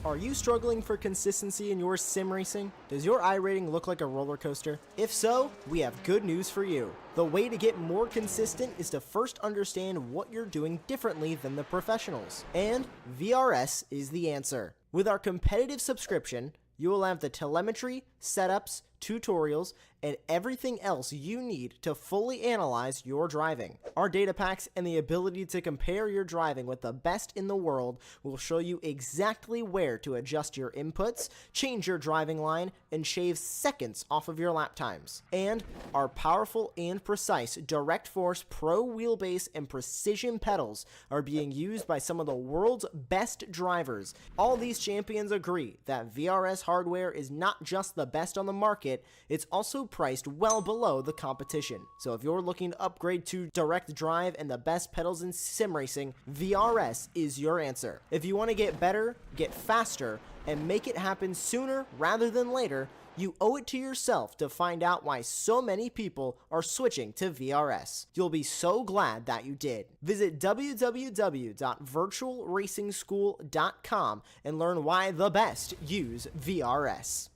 Are you struggling for consistency in your sim racing? Does your iRating look like a roller coaster? If so, we have good news for you. The way to get more consistent is to first understand what you're doing differently than the professionals. And VRS is the answer. With our competitive subscription, you will have the telemetry, setups, tutorials, and everything else you need to fully analyze your driving. Our data packs and the ability to compare your driving with the best in the world will show you exactly where to adjust your inputs, change your driving line, and shave seconds off of your lap times. And our powerful and precise Direct Force Pro wheelbase and precision pedals are being used by some of the world's best drivers. All these champions agree that VRS hardware is not just the best on the market, it's also priced well below the competition. So if you're looking to upgrade to direct drive and the best pedals in sim racing, VRS is your answer. If you want to get better, get faster, and make it happen sooner rather than later, you owe it to yourself to find out why so many people are switching to VRS. You'll be so glad that you did. Visit www.virtualracingschool.com and learn why the best use VRS.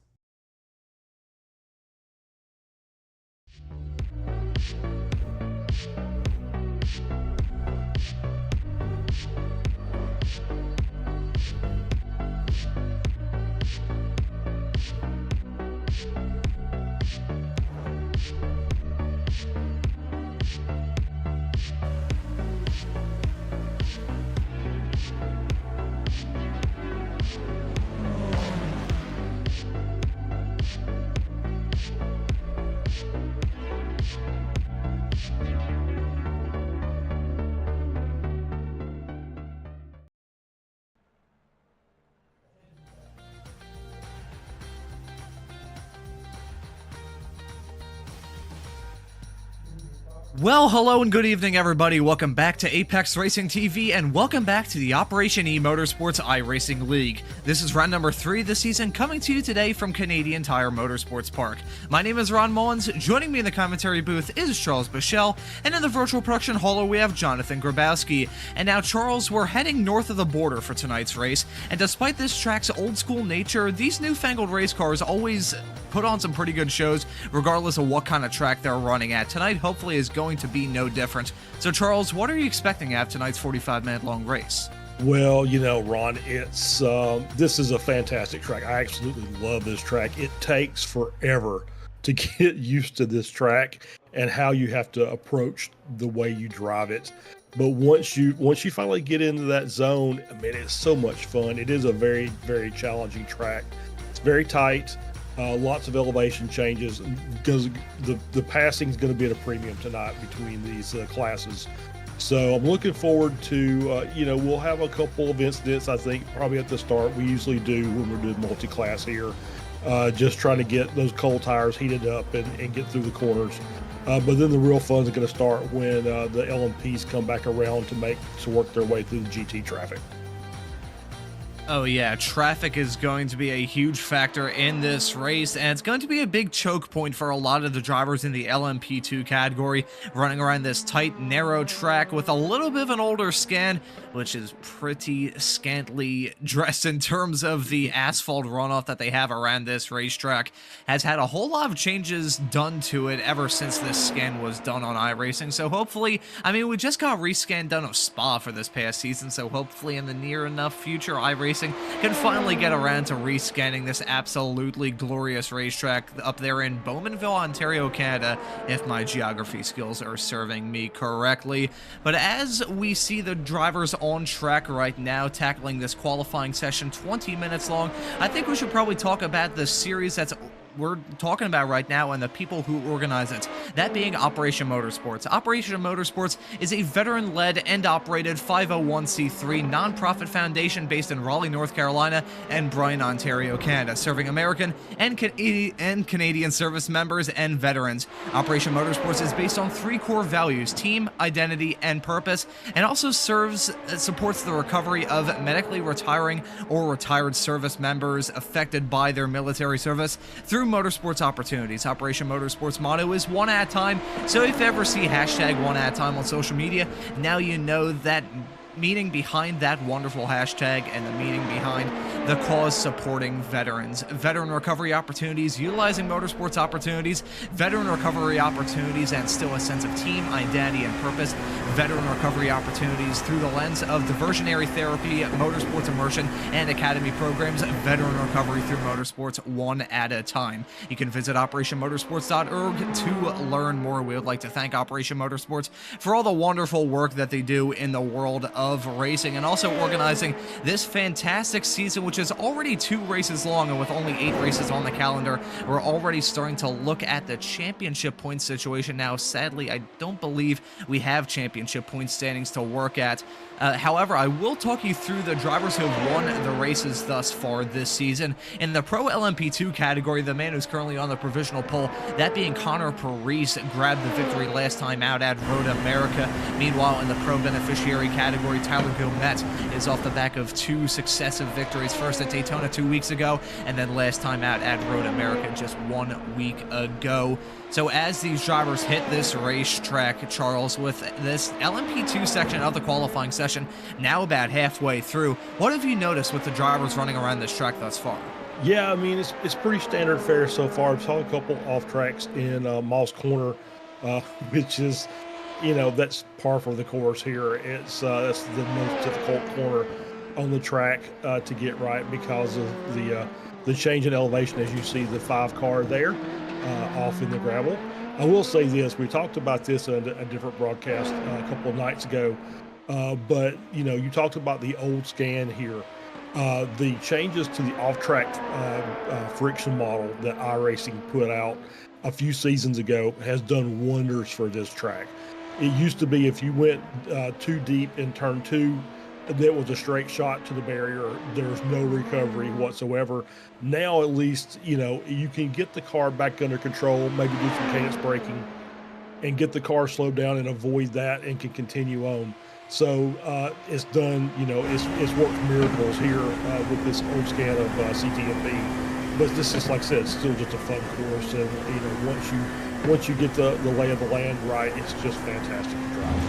Well, hello and good evening, everybody. Welcome back to Apex Racing TV, and welcome back to the Operation eMotorsports iRacing League. This is round number 3 of the season, coming to you today from Canadian Tire Motorsports Park. My name is Ron Mullins. Joining me in the commentary booth is Charles Bichelle, and in the virtual production hall we have Jonathan Grabowski. And now, Charles, we're heading north of the border for tonight's race, and despite this track's old-school nature, these newfangled race cars always put on some pretty good shows, regardless of what kind of track they're running at. Tonight, hopefully, is going to be no different. So, Charles, what are you expecting out of tonight's 45-minute long race? Well, you know, Ron, it's this is a fantastic track. I absolutely love this track. It takes forever to get used to this track and how you have to approach the way you drive it. But once you finally get into that zone, I mean, it's so much fun. It is a very, very challenging track. It's very tight. Lots of elevation changes because the passing is going to be at a premium tonight between these classes. So I'm looking forward to, we'll have a couple of incidents, I think, probably at the start. We usually do when we're doing multi-class here, just trying to get those cold tires heated up and get through the corners. But then the real fun is going to start when the LMPs come back around to work their way through the GT traffic. Oh yeah, traffic is going to be a huge factor in this race, and it's going to be a big choke point for a lot of the drivers in the LMP2 category, running around this tight, narrow track with a little bit of an older skin, which is pretty scantily dressed in terms of the asphalt runoff that they have around this racetrack. Has had a whole lot of changes done to it ever since this skin was done on iRacing, so hopefully, I mean, we just got rescan done of Spa for this past season, so hopefully in the near enough future, iRacing can finally get around to rescanning this absolutely glorious racetrack up there in Bowmanville, Ontario, Canada, if my geography skills are serving me correctly. But as we see the drivers on track right now tackling this qualifying session 20 minutes long, I think we should probably talk about the series that's we're talking about right now and the people who organize it, that being Operation Motorsports. Operation Motorsports is a veteran-led and operated 501c3 nonprofit foundation based in Raleigh, North Carolina and Bryan, Ontario, Canada, serving American and Canadian service members and veterans. Operation Motorsports is based on 3 core values: team, identity, and purpose, and also supports the recovery of medically retiring or retired service members affected by their military service through motorsports opportunities. Operation Motorsports motto is one at a time, so if you ever see hashtag one at a time on social media, now you know that meaning behind that wonderful hashtag and the meaning behind the cause supporting veterans. Veteran recovery opportunities, utilizing motorsports opportunities, veteran recovery opportunities, and still a sense of team identity and purpose. Veteran recovery opportunities through the lens of diversionary therapy, motorsports immersion, and academy programs. Veteran recovery through motorsports, one at a time. You can visit operationmotorsports.org to learn more. We would like to thank Operation Motorsports for all the wonderful work that they do in the world of racing, and also organizing this fantastic season, which is already 2 races long, and with only 8 races on the calendar, we're already starting to look at the championship point situation now. Sadly, I don't believe we have championship point standings to work at. However, I will talk you through the drivers who have won the races thus far this season. In the Pro LMP2 category, the man who's currently on the provisional pole, that being Connor Parise, grabbed the victory last time out at Road America. Meanwhile, in the Pro Beneficiary category, Tyler Gilmet is off the back of 2 successive victories, first at Daytona 2 weeks ago, and then last time out at Road America just 1 week ago. So as these drivers hit this racetrack, Charles, with this LMP2 section of the qualifying session now about halfway through, what have you noticed with the drivers running around this track thus far? Yeah, I mean, it's pretty standard fare so far. I saw a couple off tracks in Moss Corner, which is, that's par for the course here. It's that's the most difficult corner on the track to get right because of the change in elevation, as you see the 5 car there off in the gravel. I will say this: we talked about this in a different broadcast a couple of nights ago, but you talked about the old scan here. The changes to the off-track friction model that iRacing put out a few seasons ago has done wonders for this track. It used to be if you went too deep in turn 2, that was a straight shot to the barrier. There's no recovery whatsoever. Now, at least, you can get the car back under control, maybe do some cadence braking, and get the car slowed down and avoid that, and can continue on. So it's done, it's worked miracles here with this old scan of CTMP. But this is, like I said, it's still just a fun course, and once you get the lay of the land right, it's just fantastic to drive.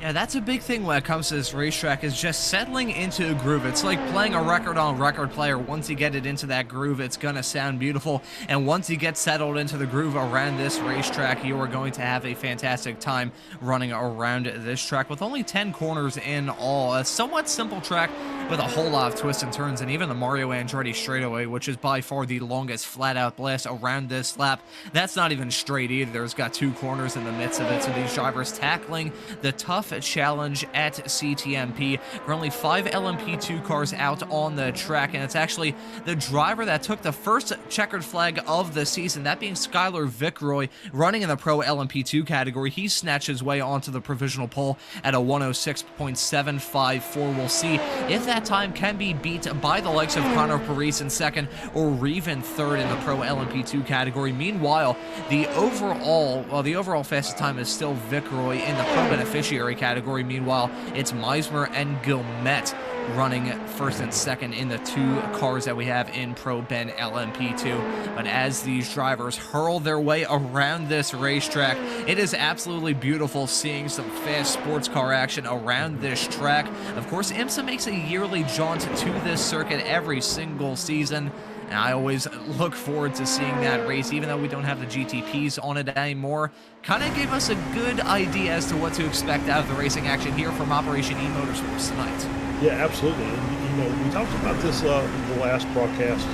Yeah, that's a big thing when it comes to this racetrack, is just settling into a groove. It's like playing a record on record player. Once you get it into that groove, it's going to sound beautiful. And once you get settled into the groove around this racetrack, you are going to have a fantastic time running around this track with only 10 corners in all. A somewhat simple track with a whole lot of twists and turns, and even the Mario Andretti straightaway, which is by far the longest flat-out blast around this lap, that's not even straight either. It's got 2 corners in the midst of it, so these drivers tackling the tough challenge at CTMP. Currently 5 LMP2 cars out on the track, and it's actually the driver that took the first checkered flag of the season, that being Skylar Vickroy, running in the Pro LMP2 category. He snatched his way onto the provisional pole at a 106.754. We'll see if that time can be beat by the likes of Connor Parise in second, or even third in the Pro LMP2 category. Meanwhile, the overall fastest time is still Vickroy in the Pro Beneficiary category. Meanwhile, it's Meismer and Gilmet running first and second in the 2 cars that we have in Pro Ben LMP2. But as these drivers hurl their way around this racetrack, it is absolutely beautiful seeing some fast sports car action around this track. Of course, IMSA makes a yearly jaunt to this circuit every single season, and I always look forward to seeing that race, even though we don't have the GTPs on it anymore. Kind of gave us a good idea as to what to expect out of the racing action here from Operation eMotorsports tonight. Yeah, absolutely. And, we talked about this in the last broadcast,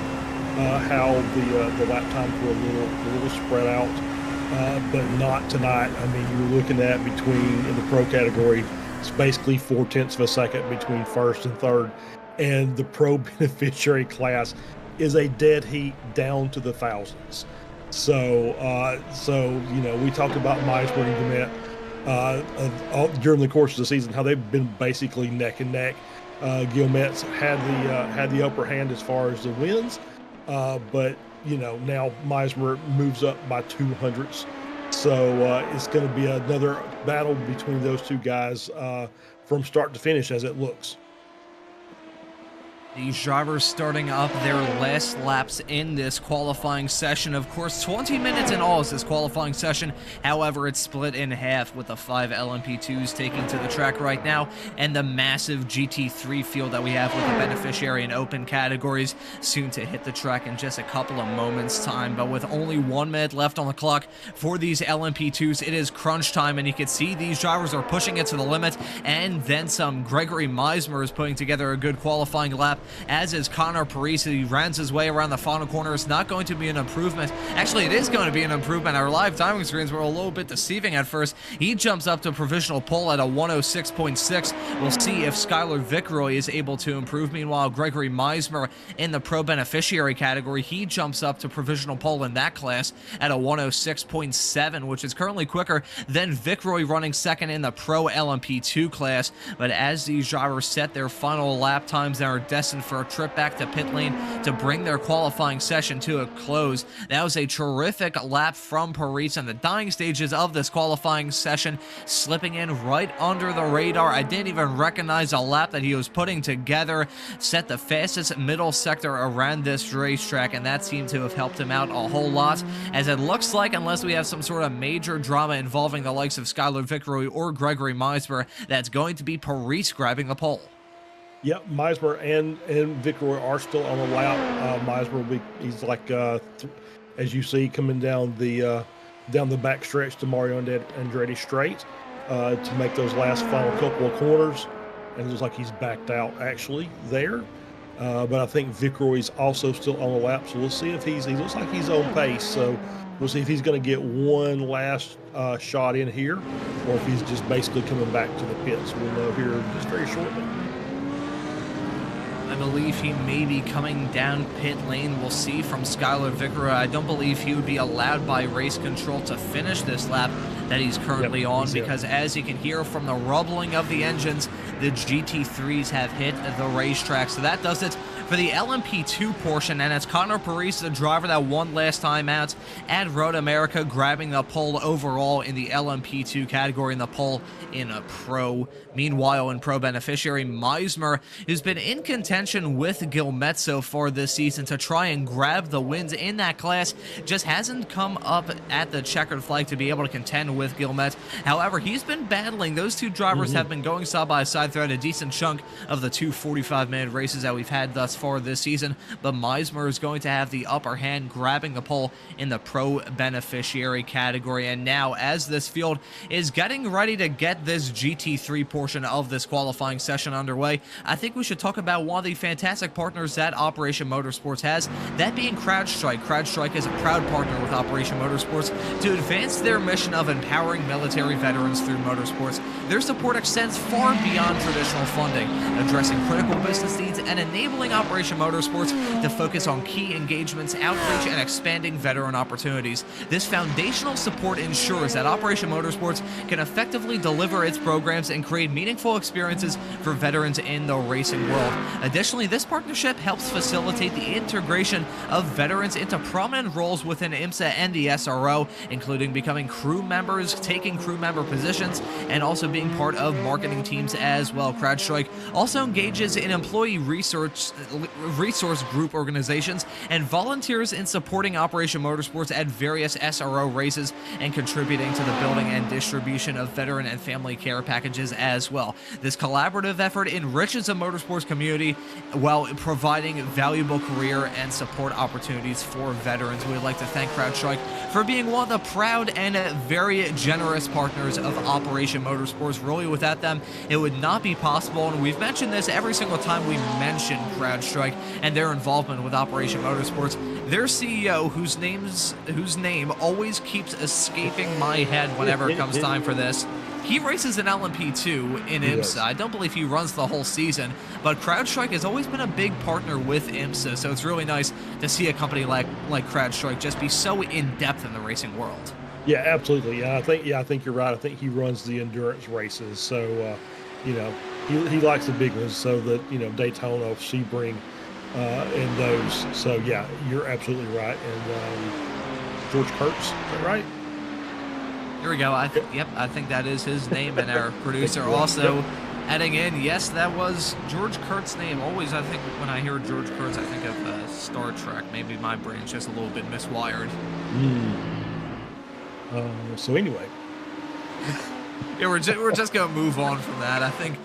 how the lap times were a little spread out, but not tonight. I mean, you're looking at in the pro category, it's basically 0.4 of a second between first and third, and the Pro Beneficiary class is a dead heat down to the thousands. So we talked about Meismer and Gilmet during the course of the season, how they've been basically neck and neck. Gilmet's had the upper hand as far as the wins, but now Meismer moves up by 200ths. So it's going to be another battle between those 2 guys from start to finish, as it looks. These drivers starting up their last laps in this qualifying session. Of course, 20 minutes in all is this qualifying session. However, it's split in half with the 5 LMP2s taking to the track right now and the massive GT3 field that we have with the beneficiary and open categories soon to hit the track in just a couple of moments time. But with only 1 minute left on the clock for these LMP2s, it is crunch time, and you can see these drivers are pushing it to the limit and then some. Gregory Meismer is putting together a good qualifying lap, as is Connor Parisi. He rounds his way around the final corner. It's not going to be an improvement. Actually, it is going to be an improvement. Our live timing screens were a little bit deceiving at first. He jumps up to provisional pole at a 106.6. We'll see if Skylar Vickroy is able to improve. Meanwhile, Gregory Meismer in the pro beneficiary category, he jumps up to provisional pole in that class at a 106.7, which is currently quicker than Vickroy running second in the pro LMP2 class. But as these drivers set their final lap times and are destined for a trip back to pit lane to bring their qualifying session to a close, that was a terrific lap from Paris in the dying stages of this qualifying session, slipping in right under the radar. I didn't even recognize a lap that he was putting together. Set the fastest middle sector around this racetrack, and that seemed to have helped him out a whole lot, as it looks like, unless we have some sort of major drama involving the likes of Skylar Vickroy or Gregory Meismer, that's going to be Paris grabbing the pole. Yep, Meismer and Vickroy are still on the lap. Meismer will be, he's like, as you see, coming down the back stretch to Mario Andretti straight to make those last final couple of corners. And it looks like he's backed out actually there. But I think Vickroy's also still on the lap, so we'll see if he looks like he's on pace. So we'll see if he's going to get one last shot in here, or if he's just basically coming back to the pits. We'll know here just very shortly. I believe he may be coming down pit lane. We'll see from Skylar Vickroy. I don't believe he would be allowed by race control to finish this lap that he's currently on, because as you can hear from the rumbling of the engines, the GT3s have hit the racetrack. So that does it for the LMP2 portion, and it's Connor Paris, the driver that won last time out at Road America, grabbing the pole overall in the LMP2 category and the pole in a pro. Meanwhile, in pro beneficiary, Meismer, who's been in contention with Guillemette so far this season to try and grab the wins in that class, just hasn't come up at the checkered flag to be able to contend with Guillemette. However, he's been battling. Those two drivers have been going side by side throughout a decent chunk of the two 45-minute races that we've had thus far this season, but Meismer is going to have the upper hand, grabbing the pole in the pro beneficiary category. And now, as this field is getting ready to get this GT3 portion of this qualifying session underway, I think we should talk about one of the fantastic partners that Operation Motorsports has, that being CrowdStrike. CrowdStrike is a proud partner with Operation Motorsports to advance their mission of empowering military veterans through motorsports. Their support extends far beyond traditional funding, addressing critical business needs and enabling Operation Motorsports to focus on key engagements, outreach, and expanding veteran opportunities. This foundational support ensures that Operation Motorsports can effectively deliver its programs and create meaningful experiences for veterans in the racing world. Additionally, this partnership helps facilitate the integration of veterans into prominent roles within IMSA and the SRO, including becoming crew members, taking crew member positions, and also being part of marketing teams as well. CrowdStrike also engages in employee resource group organizations and volunteers in supporting Operation Motorsports at various SRO races and contributing to the building and distribution of veteran and family care packages as well. This collaborative effort enriches the motorsports community while providing valuable career and support opportunities for veterans. We'd like to thank CrowdStrike for being one of the proud and very generous partners of Operation Motorsports. Really, without them, it would not be possible, and we've mentioned this every single time we mention CrowdStrike and their involvement with Operation Motorsports. Their CEO, whose name always keeps escaping my head whenever it comes time for this, he races an LMP2 in IMSA. I don't believe he runs the whole season, but CrowdStrike has always been a big partner with IMSA, so it's really nice to see a company like CrowdStrike just be so in-depth in the racing world. Yeah, absolutely. I think you're right. I think he runs the endurance races, so he likes the big ones, so that Daytona, Sebring, and those. So yeah, you're absolutely right. And George Kurtz, is that right? Here we go. I think that is his name, and our producer also Heading in, yes, that was George Kurtz's name. Always, I think, when I hear George Kurtz, I think of Star Trek. Maybe my brain's just a little bit miswired. So anyway. Yeah, we're just gonna move on from that. I think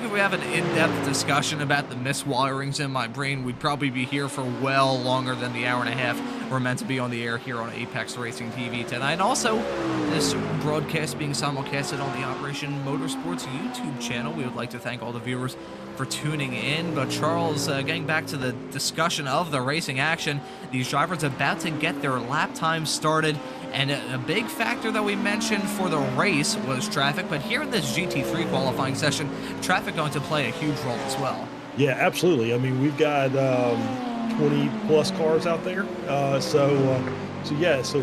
if we have an in-depth discussion about the miswirings in my brain, we'd probably be here for well longer than the hour and a half we're meant to be on the air here on Apex Racing TV tonight. And also, this broadcast being simulcasted on the Operation Motorsports YouTube channel. We would like to thank all the viewers for tuning in. But Charles, getting back to the discussion of the racing action, these drivers about to get their lap time started. And a big factor that we mentioned for the race was traffic, but here in this GT3 qualifying session, traffic going to play a huge role as well. Yeah, absolutely. I mean, we've got 20 plus cars out there, so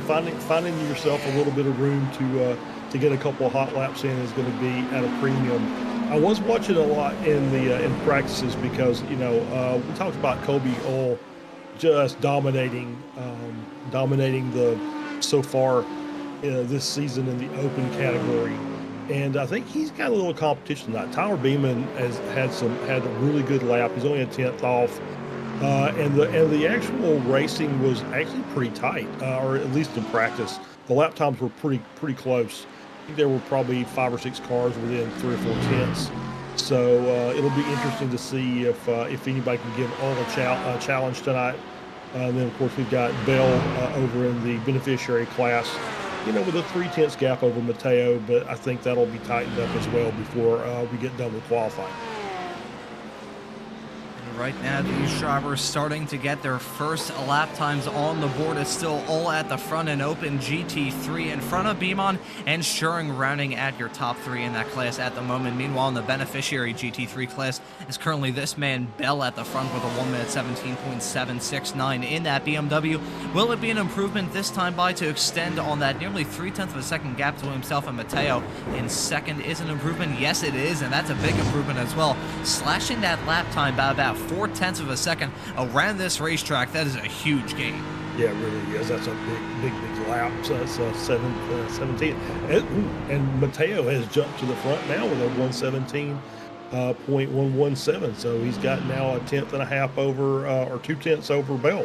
finding yourself a little bit of room to get a couple of hot laps in is going to be at a premium. I was watching a lot in practices because we talked about Kobe Oil just dominating the so far this season in the open category, and I think he's got a little competition tonight. Tyler Beeman has had a really good lap. He's only a 10th off, and the actual racing was actually pretty tight, or at least in practice, the lap times were pretty close. I think there were probably 5 or 6 cars within 3 or 4 tenths. So it'll be interesting to see if anybody can give all a challenge tonight. And then, of course, we've got Bell over in the beneficiary class, with a 3/10 gap over Mateo, but I think that'll be tightened up as well before we get done with qualifying. Right now, these drivers starting to get their first lap times on the board. It's still all at the front and open GT3 in front of Beamon and Schuring rounding at your top 3 in that class at the moment. Meanwhile, in the beneficiary GT3 class is currently this man Bell at the front with a 1 minute 17.769 in that BMW. Will it be an improvement this time by to extend on that nearly 0.3 of a second gap to himself and Mateo in second is an improvement? Yes, it is, and that's a big improvement as well. Slashing that lap time by about 0.4 of a second around this racetrack, that is a huge gain. Yeah, it really is. That's a big lap. So that's 17. And Mateo has jumped to the front now with a 117.117. So he's got now a 1/10.5 over, or 2/10 over Bell.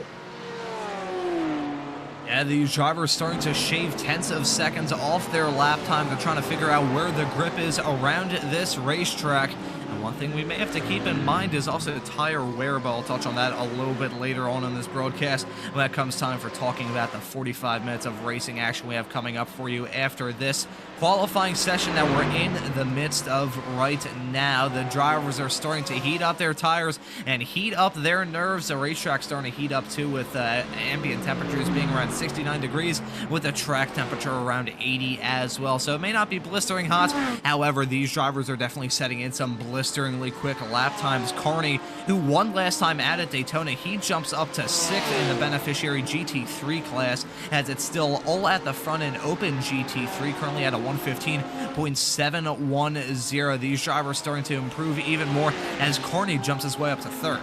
Yeah, these drivers starting to shave 10ths of seconds off their lap time. They're trying to figure out where the grip is around this racetrack. And one thing we may have to keep in mind is also tire wear, but I'll touch on that a little bit later on in this broadcast when it comes time for talking about the 45 minutes of racing action we have coming up for you after this qualifying session that we're in the midst of right now. The drivers are starting to heat up their tires and heat up their nerves. The racetrack's starting to heat up too, with ambient temperatures being around 69 degrees with a track temperature around 80 as well. So it may not be blistering hot. However, these drivers are definitely setting in some blisteringly quick lap times. Carney, who won last time out at Daytona, he jumps up to 6th in the beneficiary GT3 class, as it's still all at the front and open GT3, currently at a 115.710. These drivers starting to improve even more as Carney jumps his way up to 3rd.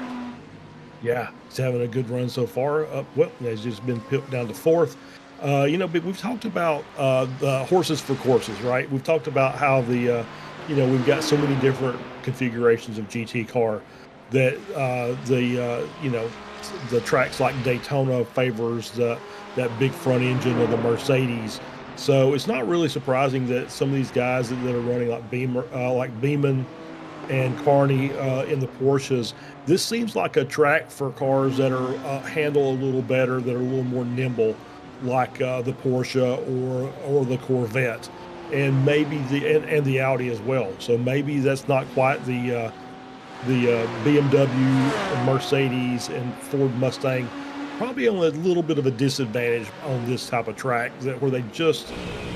Yeah, he's having a good run so far. He's just been pipped down to 4th. But we've talked about the horses for courses, right? We've talked about how we've got so many different configurations of GT car that the tracks like Daytona favors that big front engine of the Mercedes. So it's not really surprising that some of these guys that are running like Beeman and Carney in the Porsches, this seems like a track for cars that are handle a little better, that are a little more nimble, like the Porsche or the Corvette, and maybe the Audi as well. So maybe that's not quite the BMW, Mercedes, and Ford Mustang. Probably on a little bit of a disadvantage on this type of track, where they just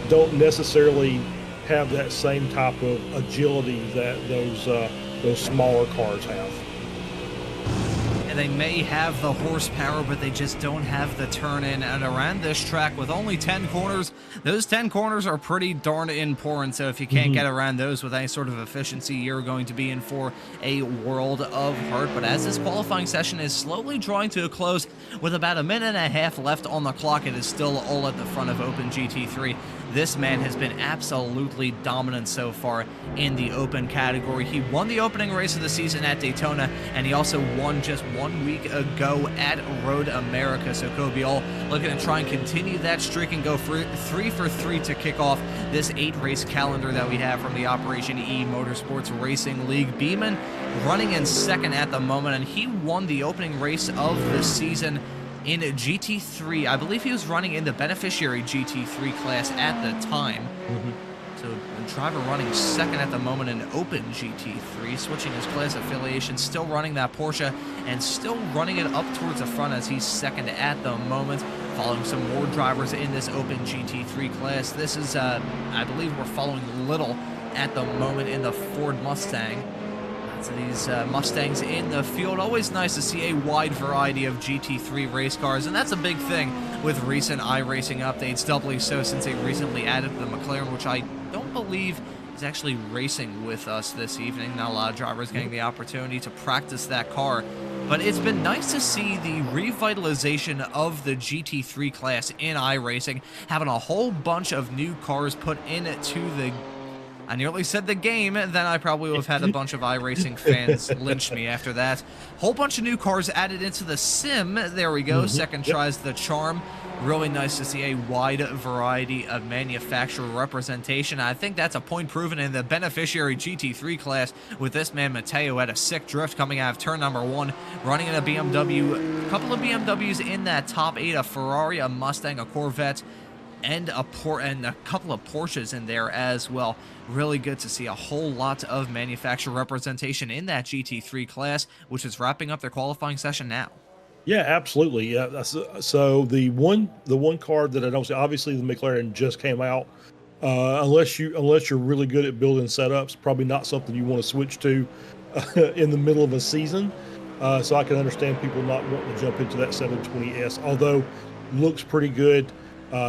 don't necessarily have that same type of agility that those smaller cars have. And they may have the horsepower, but they just don't have the turn-in. And around this track, with only 10 corners, those 10 corners are pretty darn important. So if you can't get around those with any sort of efficiency, you're going to be in for a world of hurt. But as this qualifying session is slowly drawing to a close, with about a minute and a half left on the clock, it is still all at the front of Open GT3. this man has been absolutely dominant so far in the open category. He won the opening race of the season at Daytona, and he also won just 1 week ago at Road America. So Kobe all looking to try and continue that streak and go for 3 for 3 to kick off this 8-race calendar that we have from the Operation eMotorsports Racing League. Beeman running in second at the moment, and he won the opening race of the season in GT3. I believe he was running in the beneficiary GT3 class at the time. So the driver running second at the moment in open GT3, switching his class affiliation, still running that Porsche and still running it up towards the front as he's second at the moment, following some more drivers in this open GT3 class. This is, I believe we're following Little at the moment in the Ford Mustang. So these Mustangs in the field, always nice to see a wide variety of GT3 race cars, and that's a big thing with recent iRacing updates, doubly so since they recently added the McLaren, which I don't believe is actually racing with us this evening. Not a lot of drivers getting the opportunity to practice that car, but it's been nice to see the revitalization of the GT3 class in iRacing, having a whole bunch of new cars put into the... I nearly said the game, then I probably would have had a bunch of iRacing fans lynch me after that. Whole bunch of new cars added into the sim. There we go. Second tries the charm. Really nice to see a wide variety of manufacturer representation. I think that's a point proven in the beneficiary GT3 class with this man Matteo at a sick drift coming out of turn number 1, running in a BMW. A couple of BMWs in that top 8, a Ferrari, a Mustang, a Corvette, and a couple of Porsches in there as well. Really good to see a whole lot of manufacturer representation in that GT3 class, which is wrapping up their qualifying session now. Yeah, absolutely. Yeah, so the one car that I don't see, obviously the McLaren just came out. Unless you're really good at building setups, probably not something you want to switch to in the middle of a season. So I can understand people not wanting to jump into that 720S, although looks pretty good.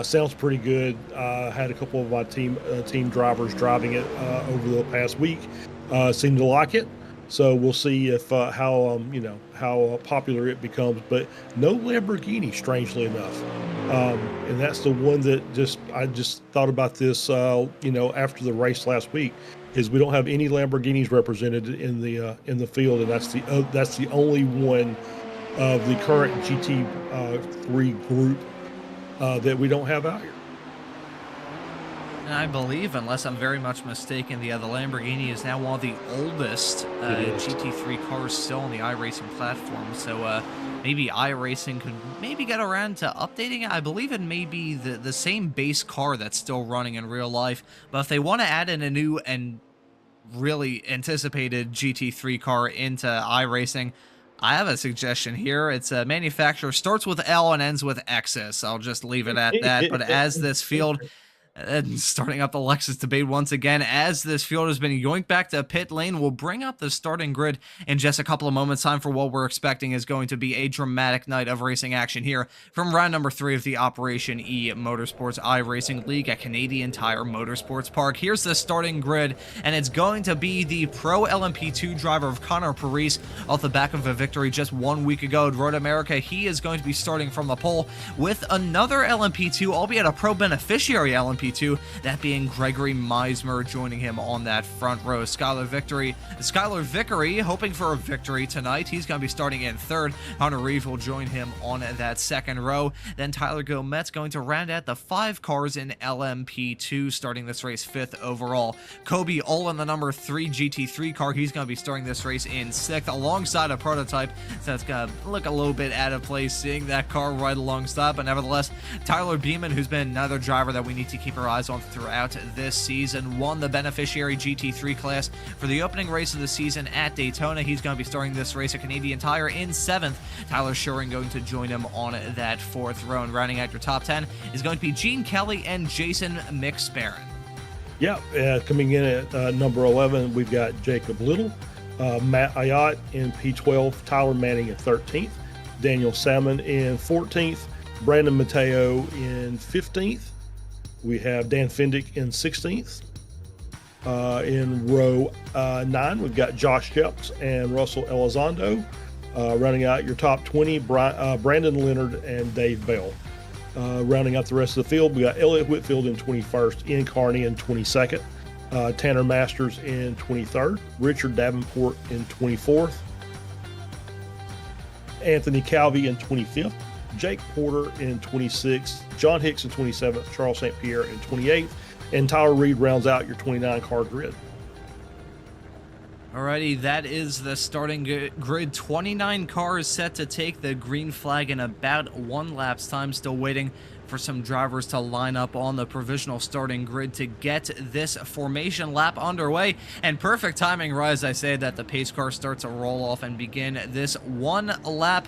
Sounds pretty good. Had a couple of my team drivers driving it over the past week. Seem to like it. So we'll see if how popular it becomes. But no Lamborghini, strangely enough. And that's the one that I just thought about this. After the race last week, is we don't have any Lamborghinis represented in the field, and that's the only one of the current GT3 group that we don't have out here. And I believe, unless I'm very much mistaken, the Lamborghini is now one of the oldest GT3 cars still on the iRacing platform. So maybe iRacing could maybe get around to updating it. I believe it may be the same base car that's still running in real life. But if they want to add in a new and really anticipated GT3 car into iRacing, I have a suggestion here. It's a manufacturer, starts with L and ends with Xs. I'll just leave it at that. But as this field, starting up the Lexus debate once again, as this field has been yoinked back to pit lane, we'll bring up the starting grid in just a couple of moments. Time for what we're expecting is going to be a dramatic night of racing action here from round number 3 of the Operation eMotorsports iRacing League at Canadian Tire Motorsports Park. Here's the starting grid, and it's going to be the Pro LMP2 driver of Connor Parise off the back of a victory just 1 week ago at Road America. He is going to be starting from the pole with another LMP2, albeit a Pro beneficiary LMP2, that being Gregory Meismer joining him on that front row. Skylar Vickery hoping for a victory tonight. He's going to be starting in third. Hunter Reeves will join him on that second row. Then Tyler Gomet's going to round out the 5 cars in LMP2, starting this race 5th overall. Kobe All in the number 3 GT3 car. He's going to be starting this race in 6th alongside a prototype, so it's going to look a little bit out of place seeing that car right alongside, but nevertheless, Tyler Beeman, who's been another driver that we need to keep our eyes on throughout this season, won the beneficiary GT3 class for the opening race of the season at Daytona. He's going to be starting this race at Canadian Tire in 7th. Tyler Schuring going to join him on that 4th row, and rounding out your top 10 is going to be Gene Kelly and Jason McSparron. Yeah, coming in at number 11, we've got Jacob Little, Matt Ayotte in P12, Tyler Manning in 13th, Daniel Salmon in 14th, Brandon Mateo in 15th. We have Dan Fendick in 16th. In row 9, we've got Josh Jepps and Russell Elizondo. Running out your top 20, Brandon Leonard and Dave Bell. Rounding out the rest of the field, we got Elliott Whitfield in 21st, Ian Carney in 22nd, Tanner Masters in 23rd, Richard Davenport in 24th, Anthony Calvi in 25th, Jake Porter in 26th, John Hicks in 27th, Charles St. Pierre in 28th, and Tyler Reed rounds out your 29-car grid. Alrighty, that is the starting grid. 29 cars set to take the green flag in about 1 lap's time. Still waiting for some drivers to line up on the provisional starting grid to get this formation lap underway. And perfect timing, right as I say that the pace car starts to roll off and begin this 1 lap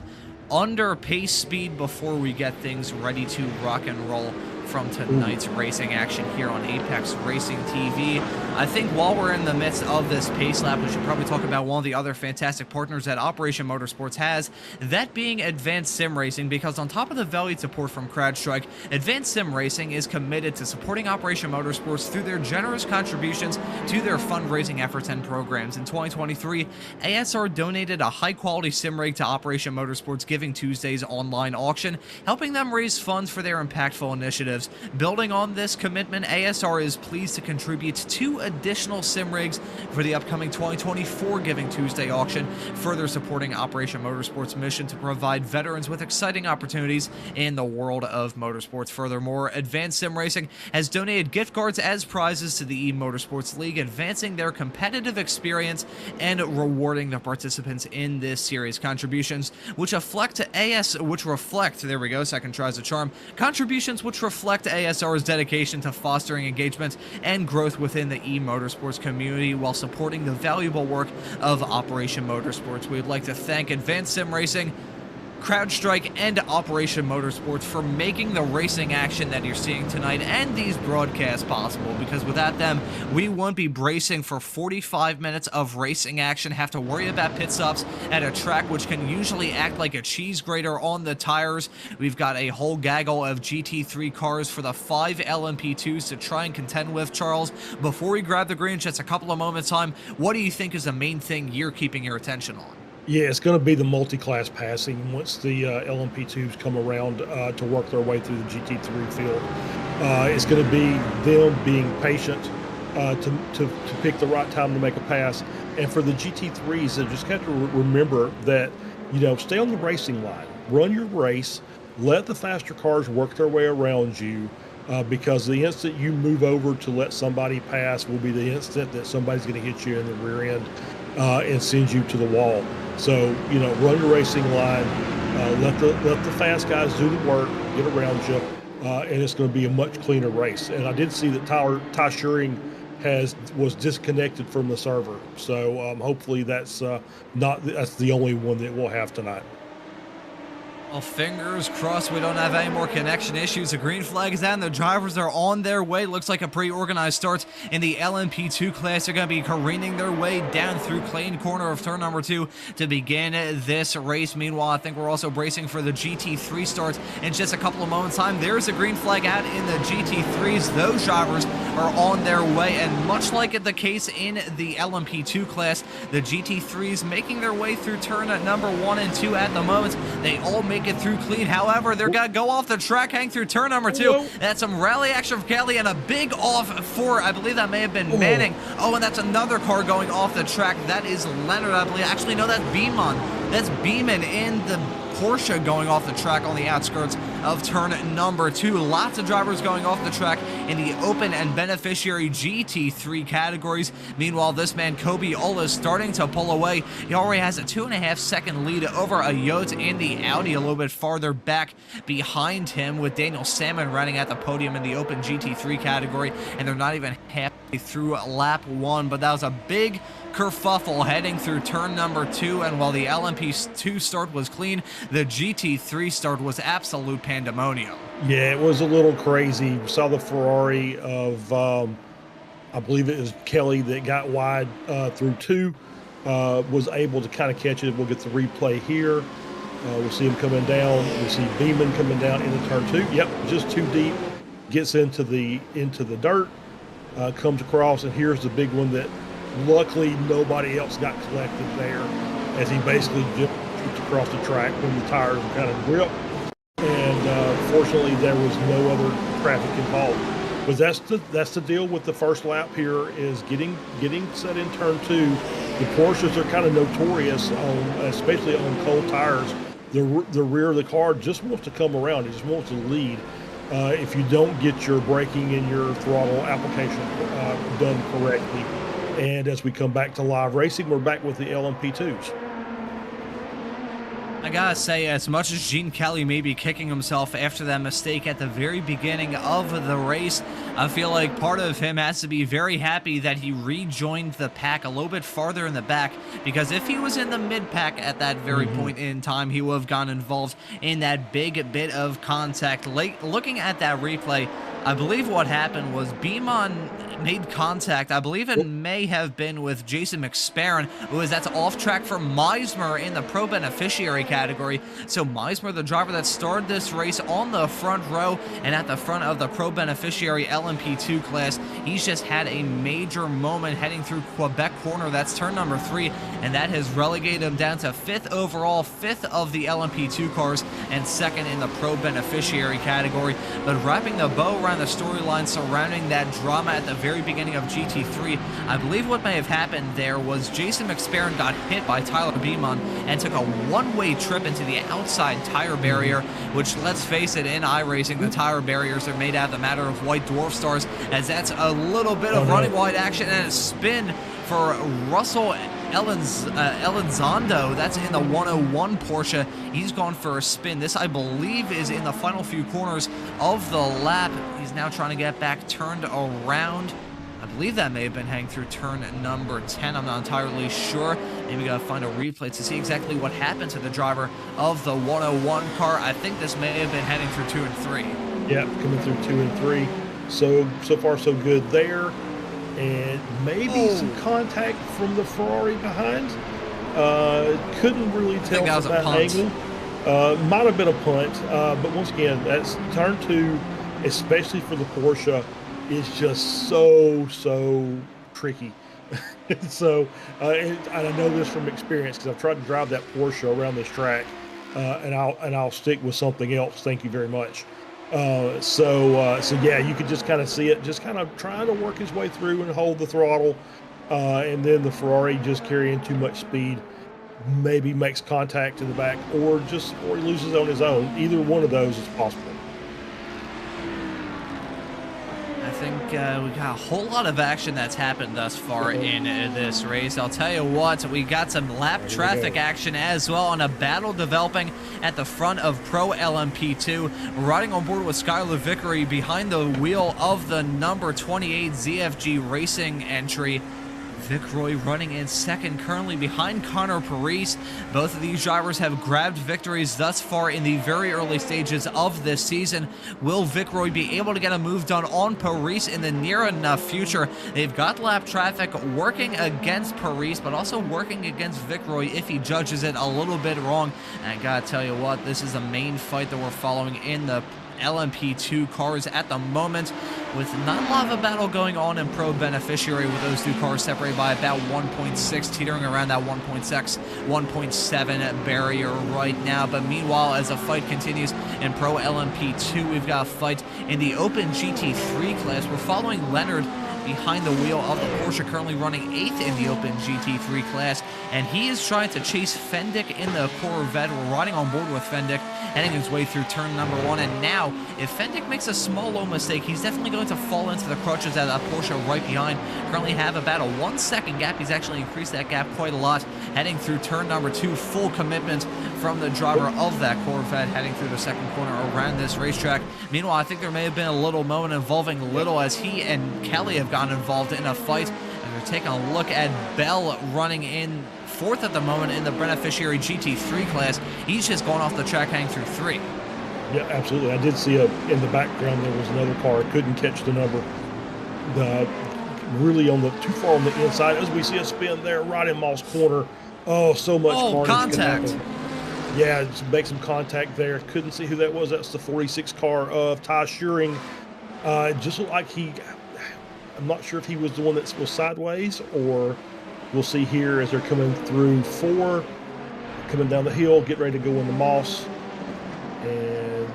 under pace speed before we get things ready to rock and roll from tonight's racing action here on Apex Racing TV. I think while we're in the midst of this pace lap, we should probably talk about one of the other fantastic partners that Operation Motorsports has, that being Advanced Sim Racing, because on top of the valued support from CrowdStrike, Advanced Sim Racing is committed to supporting Operation Motorsports through their generous contributions to their fundraising efforts and programs. In 2023, ASR donated a high-quality sim rig to Operation Motorsports Giving Tuesday's online auction, helping them raise funds for their impactful initiatives. Building on this commitment, ASR is pleased to contribute 2 additional sim rigs for the upcoming 2024 Giving Tuesday auction, further supporting Operation Motorsports' mission to provide veterans with exciting opportunities in the world of motorsports. Furthermore, Advanced Sim Racing has donated gift cards as prizes to the eMotorsports League, advancing their competitive experience and rewarding the participants in this series. Contributions which reflect there we go, second tries a charm. Contributions which reflect ASR's dedication to fostering engagement and growth within the eMotorsports community while supporting the valuable work of Operation Motorsports. We'd like to thank Advanced Sim Racing, CrowdStrike, and Operation Motorsports for making the racing action that you're seeing tonight and these broadcasts possible, because without them, we wouldn't be bracing for 45 minutes of racing action, have to worry about pit stops at a track which can usually act like a cheese grater on the tires. We've got a whole gaggle of GT3 cars for the 5 LMP2s to try and contend with. Charles, before we grab the green, just a couple of moments time, what do you think is the main thing you're keeping your attention on? Yeah, it's going to be the multi-class passing once the LMP2s come around to work their way through the GT3 field. It's going to be them being patient to pick the right time to make a pass. And for the GT3s, they just have to remember that, stay on the racing line, run your race, let the faster cars work their way around you, because the instant you move over to let somebody pass will be the instant that somebody's going to hit you in the rear end and send you to the wall. So, run your racing line, let the fast guys do the work, get around you, and it's going to be a much cleaner race. And I did see that Ty Schuring was disconnected from the server. So hopefully that's the only one that we'll have tonight. Well, fingers crossed we don't have any more connection issues. The green flag is out and the drivers are on their way. Looks like a pretty organized start in the LMP2 class. They're going to be careening their way down through Clayton corner of turn number 2 to begin this race. Meanwhile, I think we're also bracing for the GT3 start in just a couple of moments' time. There's a green flag out in the GT3s. Those drivers are on their way, and much like the case in the LMP2 class, the GT3s making their way through turn number 1 and 2 at the moment. They all make it through clean. However, they're going to go off the track, hang through turn number 2. That's some rally action from Kelly and a big off for, I believe that may have been Manning. Oh, and that's another car going off the track. That is Leonard, I believe. Actually, no, that's Beeman. That's Beeman in the Porsche going off the track on the outskirts of turn number 2. Lots of drivers going off the track in the open and beneficiary GT3 categories. Meanwhile, this man Kobe Ola is starting to pull away. He already has a 2.5-second lead over a Yote in the Audi, a little bit farther back behind him, with Daniel Salmon running at the podium in the open GT3 category, and they're not even halfway through lap 1. But that was a big kerfuffle heading through turn number 2, and while the LMP2 start was clean, the GT3 start was absolute pandemonium. Yeah, it was a little crazy. We saw the Ferrari of, I believe it was Kelly that got wide through 2, was able to kind of catch it. We'll get the replay here. We'll see him coming down. We see Beeman coming down into turn 2. Yep, just too deep. Gets into the dirt, comes across, and here's the big one that luckily nobody else got collected there, as he basically just across the track when the tires were kind of gripped. And Fortunately, there was no other traffic involved. But that's the deal with the first lap here is getting set in turn 2. The Porsches are kind of notorious on, especially on cold tires. The rear of the car just wants to come around. It just wants to lead. If you don't get your braking and your throttle application done correctly. And as we come back to live racing, we're back with the LMP2s. I gotta say, as much as Gene Kelly may be kicking himself after that mistake at the very beginning of the race, I feel like part of him has to be very happy that he rejoined the pack a little bit farther in the back, because if he was in the mid-pack at that very point in time, he would have gotten involved in that big bit of contact. Looking at that replay, I believe what happened was Beamon made contact. I believe it may have been with Jason McSparron. That's off track for Meismer in the Pro Beneficiary category. So Meismer, the driver that started this race on the front row and at the front of the Pro Beneficiary LMP2 class, he's just had a major moment heading through Quebec corner. That's turn number 3, and that has relegated him down to 5th overall, 5th of the LMP2 cars, and 2nd in the Pro Beneficiary category. But wrapping the bow around the storyline surrounding that drama at the very beginning of GT3, I believe what may have happened there was Jason McSparron got hit by Tyler Beamon and took a one-way trip into the outside tire barrier, which, let's face it, in iRacing, the tire barriers are made out of the matter of white dwarf stars, as that's a little bit of running wide action and a spin for Russell Elizondo. That's in the 101 Porsche. He's gone for a spin. This, I believe, is in the final few corners of the lap. He's now trying to get back turned around. I believe that may have been heading through turn number 10. I'm not entirely sure. Maybe gotta find a replay to see exactly what happened to the driver of the 101 car. I think this may have been heading through 2 and 3. Yeah, coming through 2 and 3. So far so good there. And maybe some contact from the Ferrari behind. Couldn't really tell from that angle. Might have been a punt, but once again, that's turn 2, especially for the Porsche, is just so tricky. So, and I know this from experience because I've tried to drive that Porsche around this track, and I'll stick with something else. Thank you very much. So yeah, you could just kind of see it, just kind of trying to work his way through and hold the throttle, and then the Ferrari just carrying too much speed, maybe makes contact in the back, or he loses on his own. Either one of those is possible. I think we got a whole lot of action that's happened thus far in this race. I'll tell you what, we got some lap traffic action as well, and a battle developing at the front of Pro LMP2. Riding on board with Skylar Vickery behind the wheel of the number 28 ZFG Racing entry. Vicroy running in second, currently behind Connor Parise. Both of these drivers have grabbed victories thus far in the very early stages of this season. Will Vicroy be able to get a move done on Parise in the near enough future? They've got lap traffic working against Parise, but also working against Vicroy if he judges it a little bit wrong. And I gotta tell you what, this is the main fight that we're following in the LMP2 cars at the moment, with not a lot of a battle going on in Pro Beneficiary, with those two cars separated by about 1.6, teetering around that 1.6, 1.7 barrier right now. But meanwhile, as the fight continues in Pro LMP2, we've got a fight in the Open GT3 class. We're following Leonard behind the wheel of the Porsche, currently running 8th in the Open GT3 class, and he is trying to chase Fendick in the Corvette. We're riding on board with Fendick, heading his way through turn number 1, and now, if Fendick makes a small low mistake, he's definitely going to fall into the crutches of that Porsche right behind. Currently have about a 1 second gap. He's actually increased that gap quite a lot, heading through turn number 2. Full commitment from the driver of that Corvette, heading through the second corner around this racetrack. Meanwhile, I think there may have been a little moment involving Little, as he and Kelly have gotten involved in a fight. And we're taking a look at Bell running in 4th at the moment in the Beneficiary GT3 class. He's just going off the track, heading through 3. Yeah, absolutely. I did see in the background there was another car. Couldn't catch the number. Really too far on the inside. As we see a spin there, right in Moss corner. Oh, so much carnage contact. can happen. Yeah, just make some contact there. Couldn't see who that was. That's the 46 car of Ty Shearing. Just looked like I'm not sure if he was the one that was sideways, or we'll see here as they're coming through 4, coming down the hill, getting ready to go in the Moss. And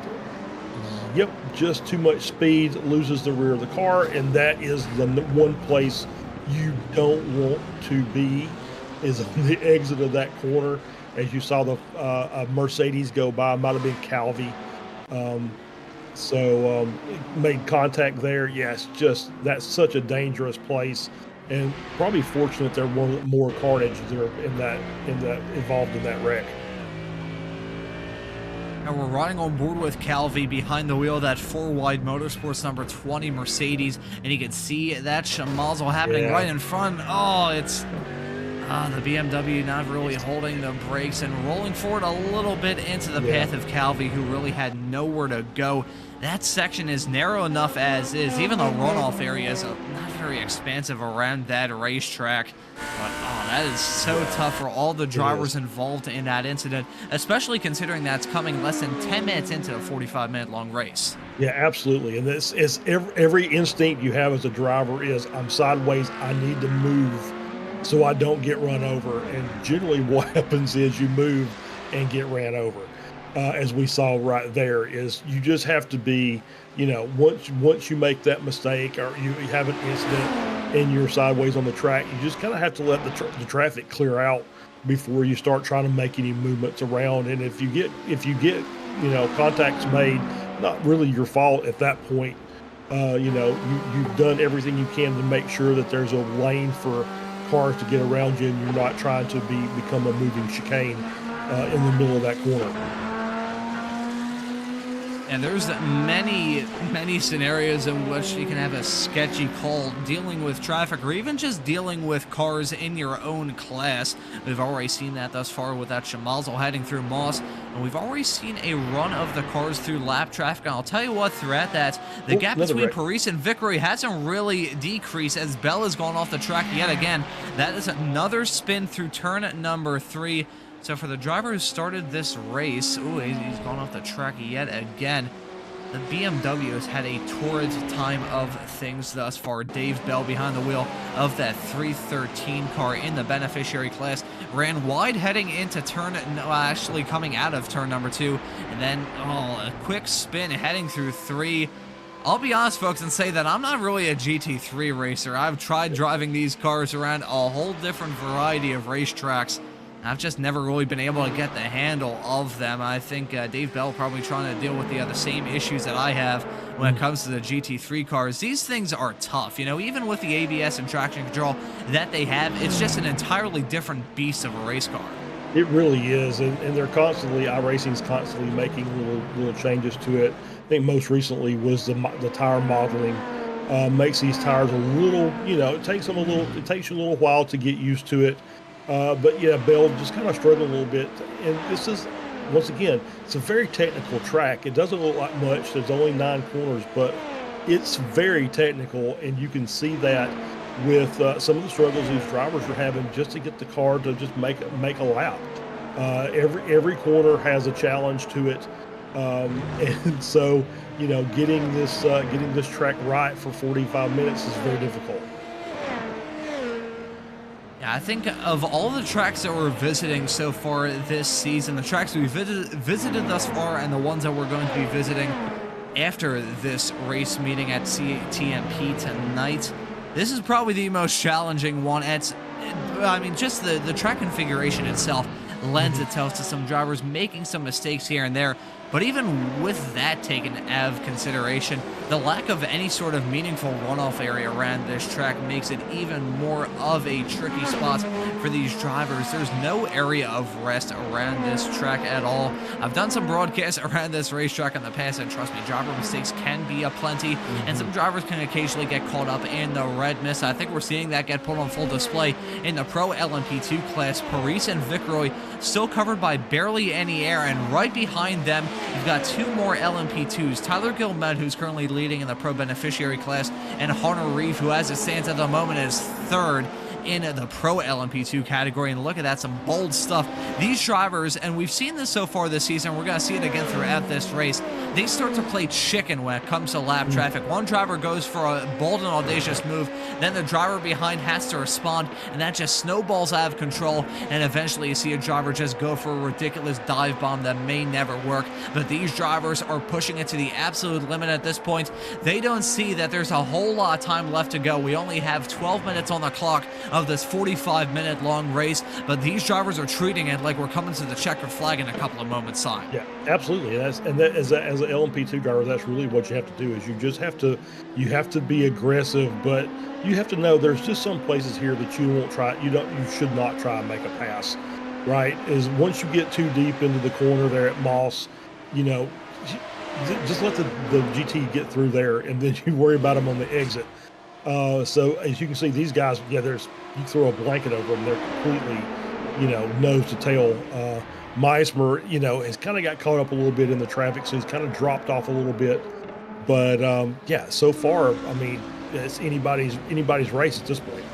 yep, just too much speed, loses the rear of the car, and that is the one place you don't want to be, is on the exit of that corner. As you saw the Mercedes go by, might have been Calvi. Made contact there. Yes, just that's such a dangerous place, and probably fortunate there weren't more carnage there in that involved in that wreck. And we're riding on board with Calvi behind the wheel of that 4-wide Motorsports number 20 Mercedes, and you can see that schmozzle happening right in front. Oh, it's the BMW not really holding the brakes and rolling forward a little bit into the path of Calvi, who really had nowhere to go. That section is narrow enough as is. Even the runoff area is not very expansive around that racetrack. But, that is so tough for all the drivers involved in that incident, especially considering that's coming less than 10 minutes into a 45-minute long race. Yeah, absolutely. And this is every instinct you have as a driver is, I'm sideways, I need to move so I don't get run over. And generally what happens is you move and get ran over. As we saw right there, is you just have to be, once you make that mistake or you have an incident and you're sideways on the track, you just kind of have to let the traffic clear out before you start trying to make any movements around. And if you get contacts made, not really your fault at that point. You've done everything you can to make sure that there's a lane for cars to get around you, and you're not trying to become a moving chicane in the middle of that corner. And there's many scenarios in which you can have a sketchy call dealing with traffic, or even just dealing with cars in your own class. We've already seen that thus far with that schmozzle heading through Moss, and we've already seen a run of the cars through lap traffic. And I'll tell you what, throughout that, the gap between Parise and Vickery hasn't really decreased, as Bell has gone off the track yet again. That is another spin through turn number 3. So for the driver who started this race, he's gone off the track yet again. The BMW has had a torrid time of things thus far. Dave Bell behind the wheel of that 313 car in the beneficiary class ran wide heading into coming out of turn number 2, and then a quick spin heading through 3. I'll be honest, folks, and say that I'm not really a GT3 racer. I've tried driving these cars around a whole different variety of racetracks. I've just never really been able to get the handle of them. I think Dave Bell probably trying to deal with the same issues that I have when it comes to the GT3 cars. These things are tough, even with the ABS and traction control that they have. It's just an entirely different beast of a race car. It really is, and they're iRacing's constantly making little changes to it. I think most recently was the tire modeling. Makes these tires a little, it takes you a little while to get used to it. But yeah, Bell just kind of struggled a little bit. And this is, once again, it's a very technical track. It doesn't look like much. There's only 9 corners, but it's very technical. And you can see that with some of the struggles these drivers are having just to get the car to just make a lap. Every corner has a challenge to it. And so, getting this track right for 45 minutes is very difficult. I think of all the tracks that we're visiting so far this season, the tracks we visited thus far and the ones that we're going to be visiting after this race meeting at CTMP tonight, this is probably the most challenging one. Just the track configuration itself lends itself to some drivers making some mistakes here and there. But even with that taken out of consideration, the lack of any sort of meaningful runoff area around this track makes it even more of a tricky spot for these drivers. There's no area of rest around this track at all. I've done some broadcasts around this racetrack in the past, and trust me, driver mistakes can be aplenty, and some drivers can occasionally get caught up in the red mist. I think we're seeing that get put on full display in the Pro LMP2 class. Parise and Vickery still covered by barely any air, and right behind them, you've got 2 more LMP2s. Tyler Gilmet, who's currently leading in the Pro Beneficiary class, and Hunter Reeve, who as it stands at the moment is 3rd in the Pro LMP2 category. And look at that, some bold stuff. These drivers, and we've seen this so far this season, we're going to see it again throughout this race, they start to play chicken when it comes to lap traffic. One driver goes for a bold and audacious move, then the driver behind has to respond, and that just snowballs out of control, and eventually you see a driver just go for a ridiculous dive bomb that may never work. But these drivers are pushing it to the absolute limit at this point. They don't see that there's a whole lot of time left to go. We only have 12 minutes on the clock of this 45-minute long race, but these drivers are treating it like we're coming to the checkered flag in a couple of moments' time. Yeah, absolutely. As an LMP2 driver, that's really what you have to do. Is you have to be aggressive, but you have to know there's just some places here that you should not try and make a pass. Right? Is once you get too deep into the corner there at Moss, just let the GT get through there, and then you worry about them on the exit. So as you can see, these guys, you throw a blanket over them, they're completely, nose to tail. Meismer, has kind of got caught up a little bit in the traffic, so he's kind of dropped off a little bit. But so far, I mean, it's anybody's race at this point.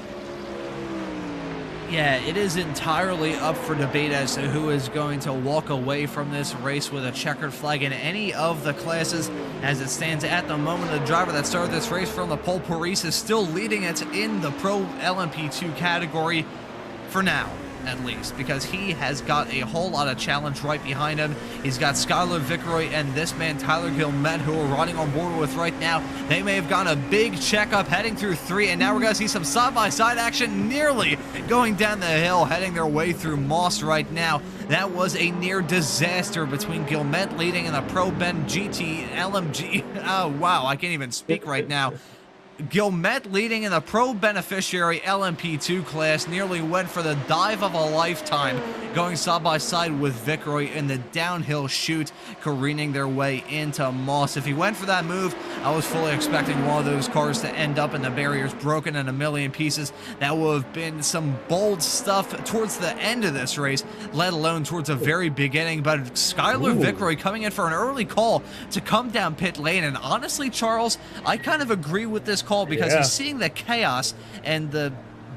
Yeah, it is entirely up for debate as to who is going to walk away from this race with a checkered flag in any of the classes. As it stands at the moment, the driver that started this race from the pole, Paris, is still leading it in the Pro LMP2 category for now, at least, because he has got a whole lot of challenge right behind him. He's got Skylar Vickeroy and this man Tyler Gilmet, who we're riding on board with right now. They may have gone a big checkup heading through 3, and now we're going to see some side-by-side action nearly going down the hill, heading their way through Moss right now. That was a near disaster between Gilmet leading in the Pro Ben GT LMG. Oh, wow, I can't even speak right now. Gilmet leading in the Pro Beneficiary LMP2 class nearly went for the dive of a lifetime, going side by side with Vickeroy in the downhill chute, careening their way into Moss. If he went for that move, I was fully expecting one of those cars to end up in the barriers broken in a million pieces. That would have been some bold stuff towards the end of this race, let alone towards the very beginning. But Skylar Vickeroy coming in for an early call to come down pit lane. And honestly, Charles, I kind of agree with this call because he's seeing the chaos and the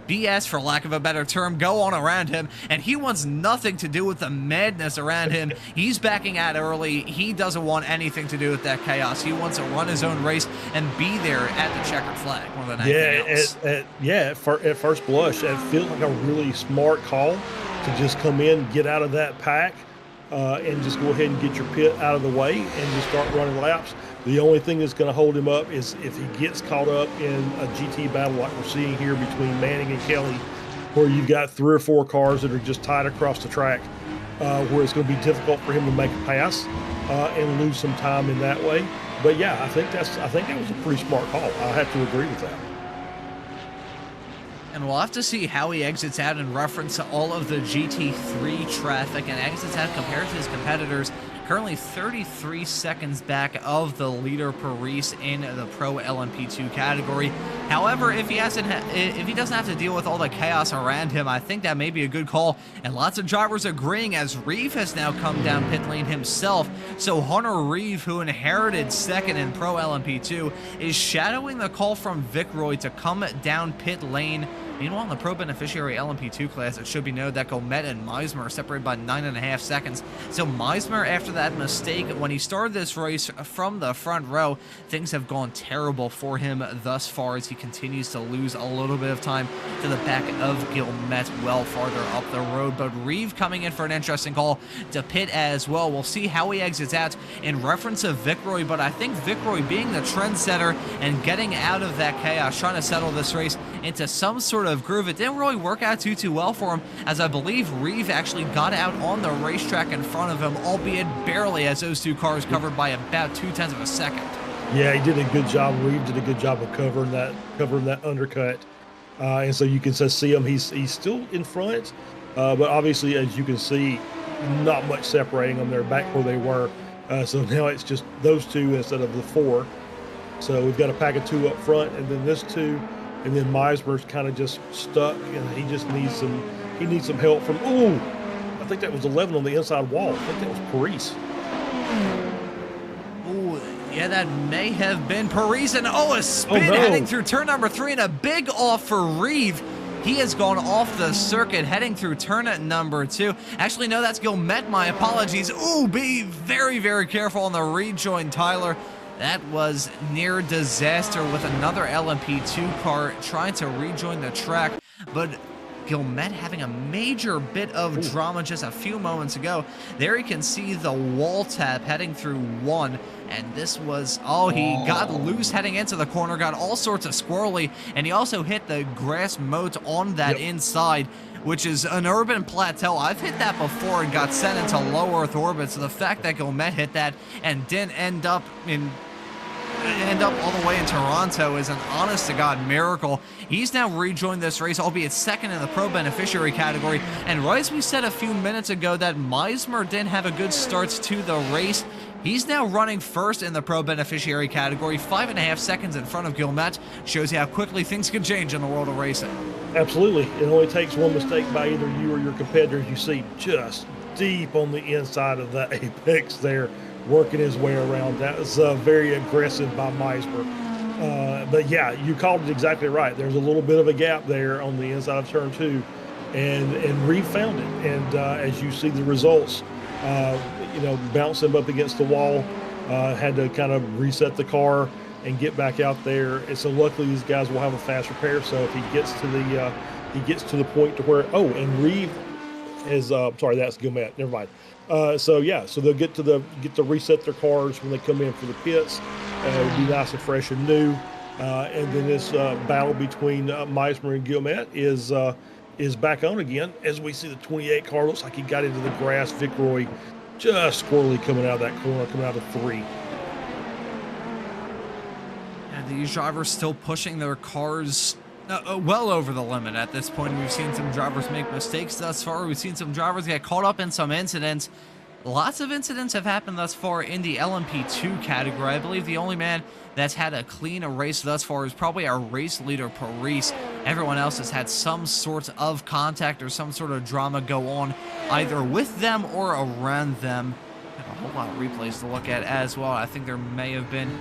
BS, for lack of a better term, go on around him, and he wants nothing to do with the madness around him. He's backing out early. He doesn't want anything to do with that chaos. He wants to run his own race and be there at the checkered flag more than anything else. At first blush, it feels like a really smart call to just come in, get out of that pack, and just go ahead and get your pit out of the way and just start running laps. The only thing that's going to hold him up is if he gets caught up in a GT battle like we're seeing here between Manning and Kelly, where you've got 3 or 4 cars that are just tied across the track, where it's going to be difficult for him to make a pass and lose some time in that way. But yeah, I think that was a pretty smart call. I have to agree with that. And we'll have to see how he exits out in reference to all of the GT3 traffic and exits out compared to his competitors. Currently 33 seconds back of the leader Paris in the Pro LMP2 category. However, if he doesn't have to deal with all the chaos around him, I think that may be a good call. And lots of drivers agreeing as Reeve has now come down pit lane himself. So Hunter Reeve, who inherited second in Pro LMP2, is shadowing the call from Vickeroy to come down pit lane. Meanwhile, in the Pro Beneficiary LMP2 class, it should be noted that Gilmet and Meismer are separated by 9.5 seconds. So Meismer, after that mistake, when he started this race from the front row, things have gone terrible for him thus far as he continues to lose a little bit of time to the back of Gilmet well farther up the road. But Reeve coming in for an interesting call to pit as well. We'll see how he exits out in reference of Vickeroy, but I think Vickeroy being the trendsetter and getting out of that chaos, trying to settle this race into some sort of groove. It didn't really work out too well for him, as I believe Reeve actually got out on the racetrack in front of him, albeit barely, as those 2 cars covered by about 0.2 of a second. Yeah, he did a good job. Reeve did a good job of covering that undercut, and so you can see him. He's still in front, but obviously, as you can see, not much separating them. They're back where they were. So now it's just those 2 instead of the 4. So we've got a pack of 2 up front, and then this 2. And then Meismer's kind of just stuck, and he just needs some help from. Ooh, I think that was 11 on the inside wall. I think that was Paris. Ooh, yeah, that may have been Paris, and a spin heading through turn number 3, and a big off for Reeve. He has gone off the circuit, heading through turn number 2. Actually, no, that's Gilmet. My apologies. Ooh, be very, very careful on the rejoin, Tyler. That was near disaster with another LMP2 car trying to rejoin the track, but Gilmet having a major bit of drama just a few moments ago. There you can see the wall tap heading through 1, and this was, he got loose heading into the corner, got all sorts of squirrely, and he also hit the grass moat on that inside, which is an urban plateau. I've hit that before and got sent into low Earth orbit, so the fact that Gilmet hit that and didn't end up all the way in Toronto is an honest-to-God miracle. He's now rejoined this race, albeit second in the Pro Beneficiary category. And right as we said a few minutes ago that Meismer didn't have a good start to the race, he's now running first in the Pro Beneficiary category, 5.5 seconds in front of Gilmet. Shows you how quickly things can change in the world of racing. Absolutely. It only takes one mistake by either you or your competitors. You see just deep on the inside of the apex there, working his way around. That was very aggressive by Meismer. But yeah, you called it exactly right. There's a little bit of a gap there on the inside of turn 2, and Reeve found it. And as you see the results, bounced him up against the wall, had to kind of reset the car and get back out there. And so luckily these guys will have a fast repair. So if he gets to the point to where, and Reeve is, sorry, that's Gilmet, never mind. So they'll get to reset their cars when they come in for the pits. It'll be nice and fresh and new. And then this battle between Meismer and Gilmet is back on again. As we see the 28 car, looks like he got into the grass. Vic Roy just squirrely coming out of that corner, coming out of 3. And these drivers still pushing their cars well over the limit at this point. We've seen some drivers make mistakes thus far. We've seen some drivers get caught up in some incidents. Lots of incidents have happened thus far in the LMP2 category. I believe the only man that's had a clean race thus far is probably our race leader, Paris. Everyone else has had some sort of contact or some sort of drama go on, either with them or around them. Have a whole lot of replays to look at as well. I think there may have been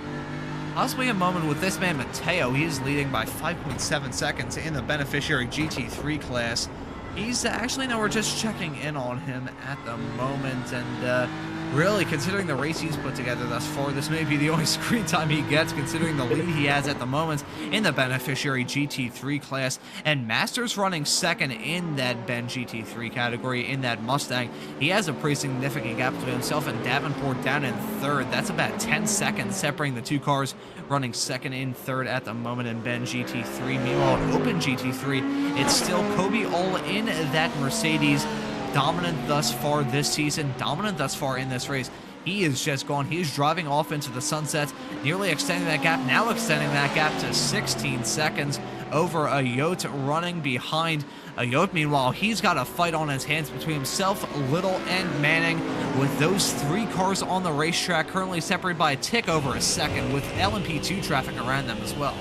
possibly a moment with this man, Mateo. He is leading by 5.7 seconds in the Beneficiary GT3 class. He's actually, no, we're just checking in on him at the moment, and really, considering the race he's put together thus far, this may be the only screen time he gets, considering the lead he has at the moment in the Beneficiary GT3 class. And Masters running second in that Ben GT3 category in that Mustang. He has a pretty significant gap between himself and Davenport down in third. That's about 10 seconds separating the two cars, running second and third at the moment in Ben GT3. Meanwhile, in Open GT3, it's still Kobe all in that Mercedes. Dominant thus far this season, dominant thus far in this race. He is just gone. He is driving off into the sunset, nearly extending that gap, now extending that gap to 16 seconds over Ayot running behind. Ayot, meanwhile, he's got a fight on his hands between himself, Little, and Manning, with those 3 cars on the racetrack currently separated by a tick over a second, with LMP2 traffic around them as well.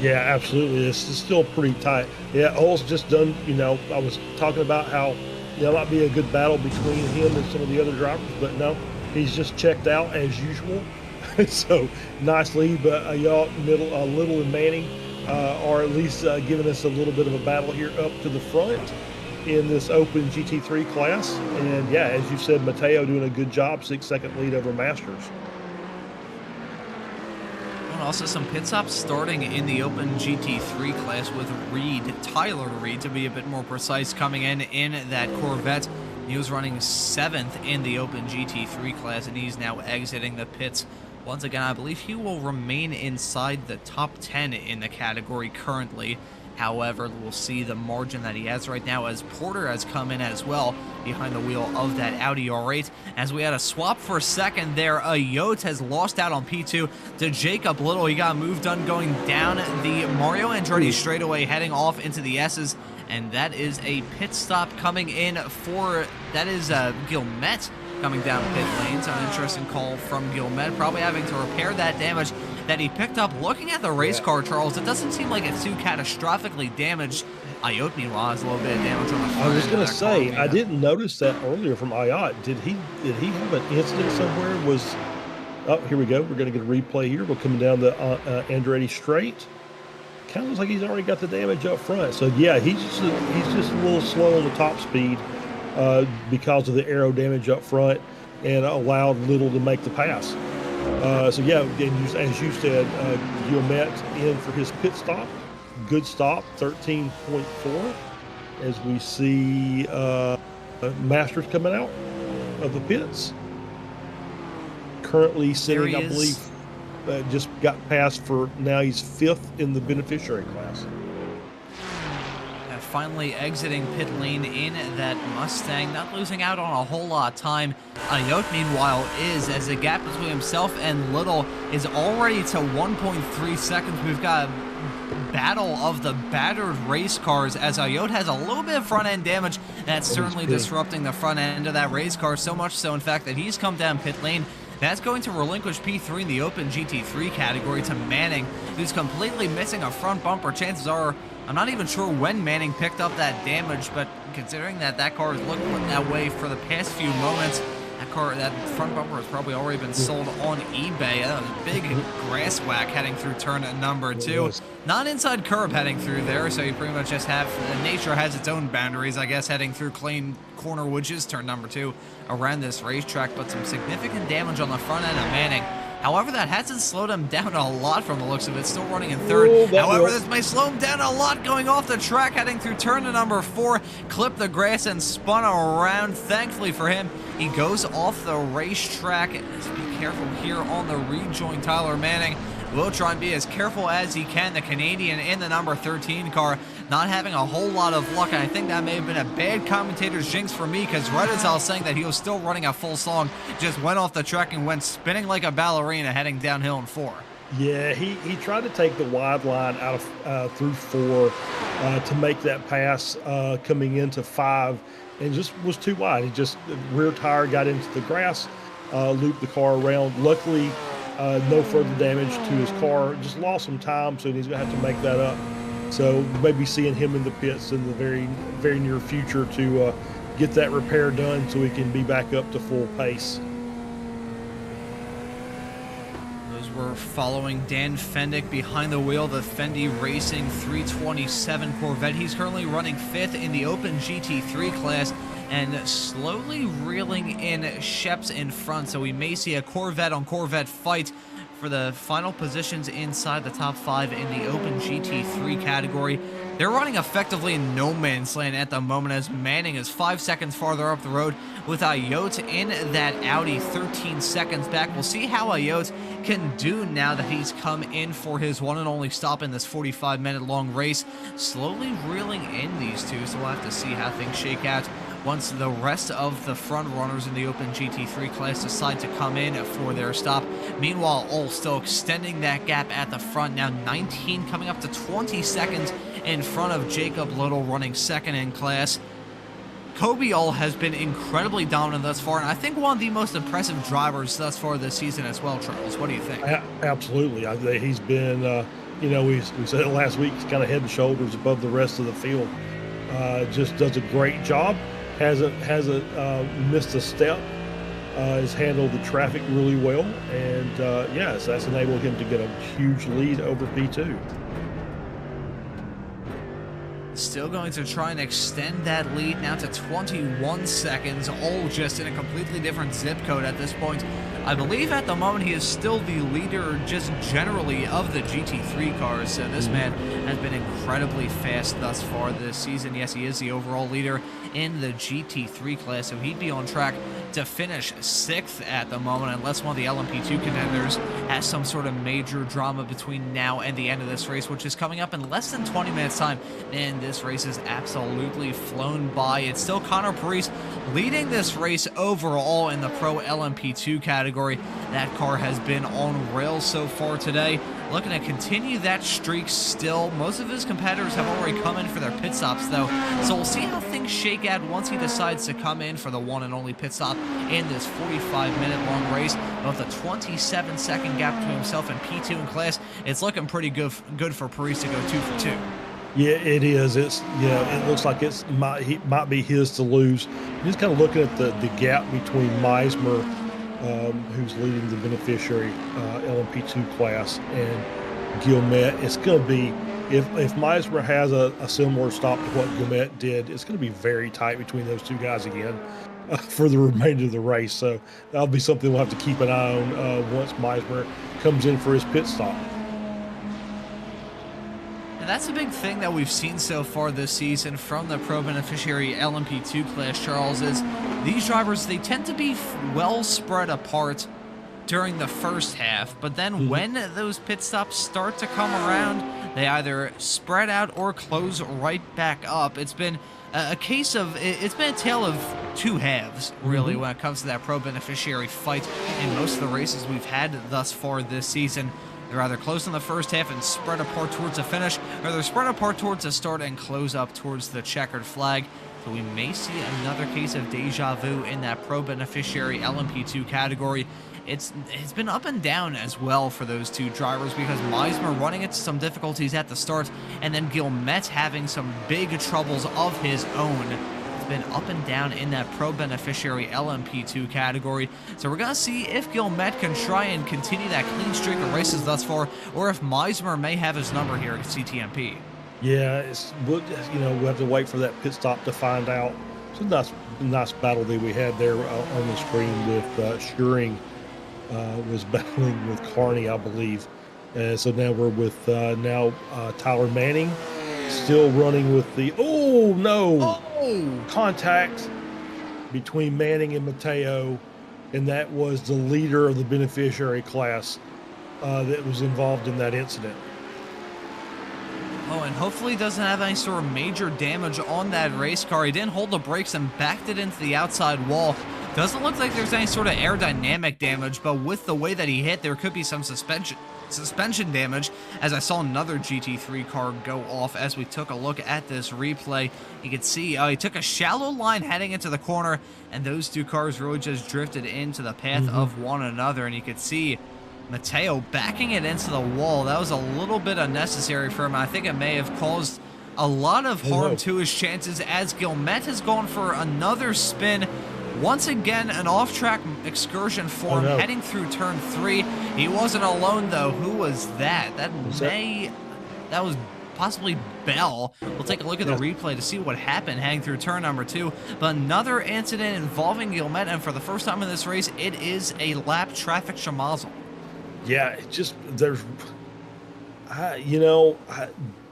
Yeah, absolutely. This is still pretty tight. Yeah, Hull's just done, I was talking about how there might be a good battle between him and some of the other drivers, but no, he's just checked out as usual. So nice lead, but Little, and Manning are at least giving us a little bit of a battle here up to the front in this Open GT3 class. And yeah, as you said, Mateo doing a good job, 6-second lead over Masters. And also some pit stops starting in the Open GT3 class with Tyler Reed to be a bit more precise, coming in that Corvette. He was running 7th in the Open GT3 class, and he's now exiting the pits. Once again, I believe he will remain inside the top 10 in the category currently. However, we'll see the margin that he has right now as Porter has come in as well behind the wheel of that Audi R8. As we had a swap for a second there, Ayot has lost out on P2 to Jacob Little. He got moved done going down the Mario Andretti straightaway, heading off into the S's. And that is a pit stop coming in for, that is Gilmet coming down pit lane. So an interesting call from Gilmet, probably having to repair that damage that he picked up. Looking at the race car, Charles, it doesn't seem like it's too catastrophically damaged. Ayot, meanwhile, has a little bit of damage on the front. I was going to say, I didn't notice that earlier from Ayot. Did he have an incident somewhere? Oh, here we go. We're going to get a replay here. We're coming down the Andretti straight. kind of looks like he's already got the damage up front. So yeah, he's just a little slow on the top speed because of the aero damage up front, and allowed Little to make the pass. So yeah, and as you said, Guillemette in for his pit stop. Good stop, 13.4. As we see Masters coming out of the pits. Currently sitting, I believe, just got passed for, now he's 5th in the beneficiary class. Finally exiting pit lane in that Mustang, not losing out on a whole lot of time. Ayotte, meanwhile, is, as the gap between himself and Little is already to 1.3 seconds. We've got a battle of the battered race cars, as Ayotte has a little bit of front end damage that's certainly disrupting the front end of that race car, so much so, in fact, that he's come down pit lane. That's going to relinquish P3 in the Open GT3 category to Manning, who's completely missing a front bumper. Chances are, I'm not even sure when Manning picked up that damage, but considering that that car has looked that way for the past few moments, that front bumper has probably already been sold on eBay. That was a big grass whack heading through turn number 2. Not inside curb heading through there, so you pretty much just have, nature has its own boundaries, I guess, heading through Clean Corner, which is turn number 2 around this racetrack, but some significant damage on the front end of Manning. However, that hasn't slowed him down a lot from the looks of it. Still running in 3rd. However, this may slow him down a lot going off the track, heading through turn to number 4. Clipped the grass and spun around. Thankfully for him, he goes off the racetrack. Let's be careful here on the rejoin. Tyler Manning will try and be as careful as he can. The Canadian in the number 13 car not having a whole lot of luck, and I think that may have been a bad commentator's jinx for me, because right as I was saying that he was still running a full song, just went off the track and went spinning like a ballerina heading downhill in 4. Yeah, he tried to take the wide line out of through 4 to make that pass coming into 5, and just was too wide. He just, the rear tire got into the grass, looped the car around. Luckily, no further damage to his car. Just lost some time, so he's going to have to make that up. So maybe seeing him in the pits in the very, very near future to get that repair done so he can be back up to full pace. Those were following Dan Fendick behind the wheel, the Fendi Racing 327 Corvette. He's currently running 5th in the Open GT3 class, and slowly reeling in Sheps in front, so we may see a Corvette on Corvette fight for the final positions inside the top 5 in the Open GT3 category. They're running effectively in no man's land at the moment, as Manning is 5 seconds farther up the road, with Ayotte in that Audi 13 seconds back. We'll see how Ayotte can do now that he's come in for his one and only stop in this 45-minute long race. Slowly reeling in these two, so we'll have to see how things shake out once the rest of the front runners in the Open GT3 class decide to come in for their stop. Meanwhile, Ole still extending that gap at the front, now 19 coming up to 20 seconds in front of Jacob Little, running 2nd in class. Kobe Ole has been incredibly dominant thus far, and I think one of the most impressive drivers thus far this season as well, Charles. What do you think? Absolutely. I think he's been, we said it last week, he's kind of head and shoulders above the rest of the field. Just does a great job. Hasn't missed a step. Has handled the traffic really well, and yes, that's enabled him to get a huge lead over P2. Still going to try and extend that lead now to 21 seconds, all just in a completely different zip code at this point. I believe at the moment he is still the leader just generally of the GT3 cars. So this man has been incredibly fast thus far this season. Yes, he is the overall leader in the GT3 class, so he'd be on track to finish 6th at the moment, unless one of the LMP2 contenders has some sort of major drama between now and the end of this race, which is coming up in less than 20 minutes time. And this race is absolutely flown by. It's still Connor Parise leading this race overall in the Pro LMP2 category. That car has been on rails so far today. Looking to continue that streak still. Most of his competitors have already come in for their pit stops, though, so we'll see how things shake out once he decides to come in for the one and only pit stop in this 45-minute long race. With a 27-second gap between himself and P2 in class, it's looking pretty good for Parise to go 2 for 2. Yeah, it is. It looks like it might be his to lose. Just kind of looking at the gap between Meismer, who's leading the beneficiary LMP2 class, and Guillemette. It's going to be if Meisner has a similar stop to what Gomet did, it's going to be very tight between those two guys again for the remainder of the race. So that'll be something we'll have to keep an eye on once Meisner comes in for his pit stop. And that's a big thing that we've seen so far this season from the Pro Beneficiary LMP2 class, Charles, is these drivers, they tend to be well spread apart during the first half, but then when those pit stops start to come around, they either spread out or close right back up. It's been a case of, it's been a tale of two halves, really, when it comes to that Pro Beneficiary fight in most of the races we've had thus far this season. They're either close in the first half and spread apart towards the finish, or they're spread apart towards the start and close up towards the checkered flag. So we may see another case of deja vu in that Pro Beneficiary LMP2 category. It's been up and down as well for those two drivers, because Meisner running into some difficulties at the start, and then Guillemette having some big troubles of his own. It's been up and down in that Pro Beneficiary LMP2 category. So we're going to see if Guillemette can try and continue that clean streak of races thus far, or if Meisner may have his number here at CTMP. Yeah, we'll have to wait for that pit stop to find out. It's a nice battle that we had there on the screen with Schuring was battling with Carney, I believe. And so now we're with Tyler Manning, still running with the contact between Manning and Mateo, and that was the leader of the beneficiary class that was involved in that incident. Oh, and hopefully he doesn't have any sort of major damage on that race car. He didn't hold the brakes and backed it into the outside wall. Doesn't look like there's any sort of aerodynamic damage, but with the way that he hit, there could be some suspension damage, as I saw another GT3 car go off as we took a look at this replay. You could see he took a shallow line heading into the corner, and those two cars really just drifted into the path of one another, and you could see Mateo backing it into the wall. That was a little bit unnecessary for him. I think it may have caused a lot of harm to his chances, as Guillemette has gone for another spin. Once again, an off-track excursion for him heading through turn 3. He wasn't alone, though. Who was that? That was possibly Bell. We'll take a look at the replay to see what happened heading through turn number 2. But another incident involving Guillemette, and for the first time in this race, it is a lap traffic schmozzle. Yeah, it just,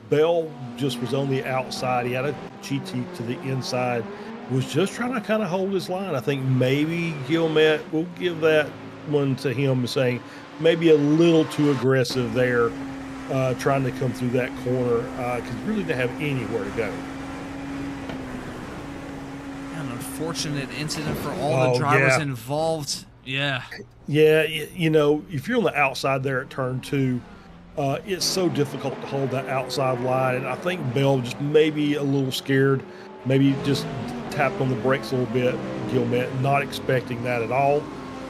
Bell just was on the outside. He had a GT to the inside, was just trying to kind of hold his line. I think maybe Guillemette, we'll give that one to him, saying maybe a little too aggressive there, trying to come through that corner, because really didn't have anywhere to go. An unfortunate incident for all the drivers involved. Yeah, if you're on the outside there at turn 2, it's so difficult to hold that outside line, and I think Bell just maybe a little scared, maybe just tapped on the brakes a little bit, Guillemette, not expecting that at all,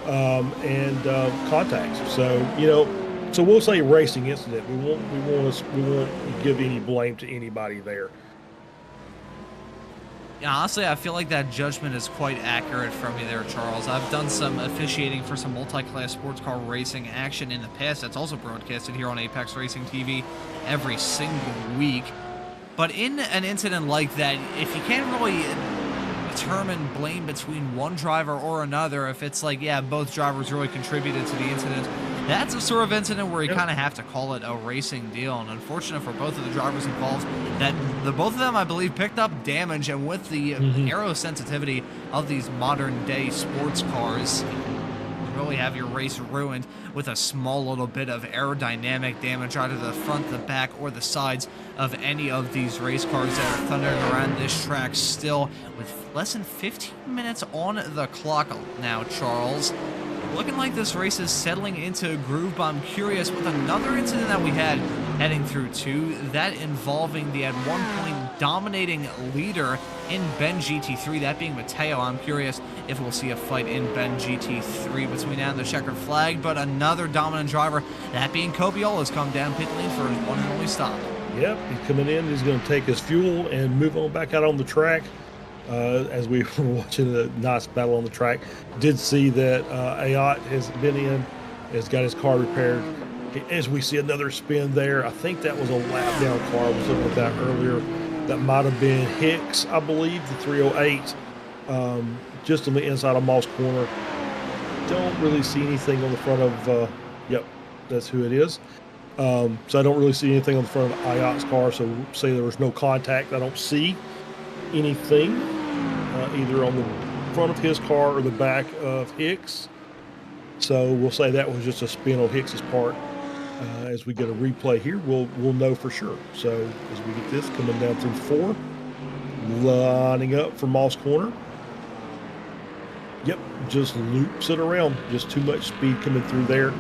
and contact. So we'll say racing incident. We won't give any blame to anybody there. Yeah, honestly, I feel like that judgment is quite accurate from you there, Charles. I've done some officiating for some multi-class sports car racing action in the past. That's also broadcasted here on Apex Racing TV every single week. But in an incident like that, if you can't really determine blame between one driver or another, if it's like, yeah, both drivers really contributed to the incident, that's a sort of incident where you kind of have to call it a racing deal. And unfortunate for both of the drivers involved, that both of them, I believe, picked up damage. And with the aero sensitivity of these modern day sports cars, you really have your race ruined with a small little bit of aerodynamic damage, either the front, the back, or the sides of any of these race cars that are thundering around this track still, with less than 15 minutes on the clock now, Charles. Looking like this race is settling into a groove, but I'm curious, with another incident that we had heading through 2, that involving the at one point dominating leader in Ben GT3, that being Mateo. I'm curious if we'll see a fight in Ben GT3 between now and the checkered flag, but another dominant driver, that being Copiolo, has come down pit lane for his one and only stop. Yep, he's coming in, he's going to take his fuel and move on back out on the track. As we were watching a nice battle on the track, did see that Ayat has been in, has got his car repaired. As we see another spin there, I think that was a lap down car. I was looking at that earlier. That might have been Hicks, I believe, the 308, just on the inside of Moss Corner. Don't really see anything on the front of, yep, that's who it is. So I don't really see anything on the front of IOT's car, so say there was no contact. I don't see anything either on the front of his car or the back of Hicks. So we'll say that was just a spin on Hicks's part. As we get a replay here, we'll know for sure. So as we get this coming down through 4, lining up for Moss Corner. Yep, just loops it around. Just too much speed coming through there.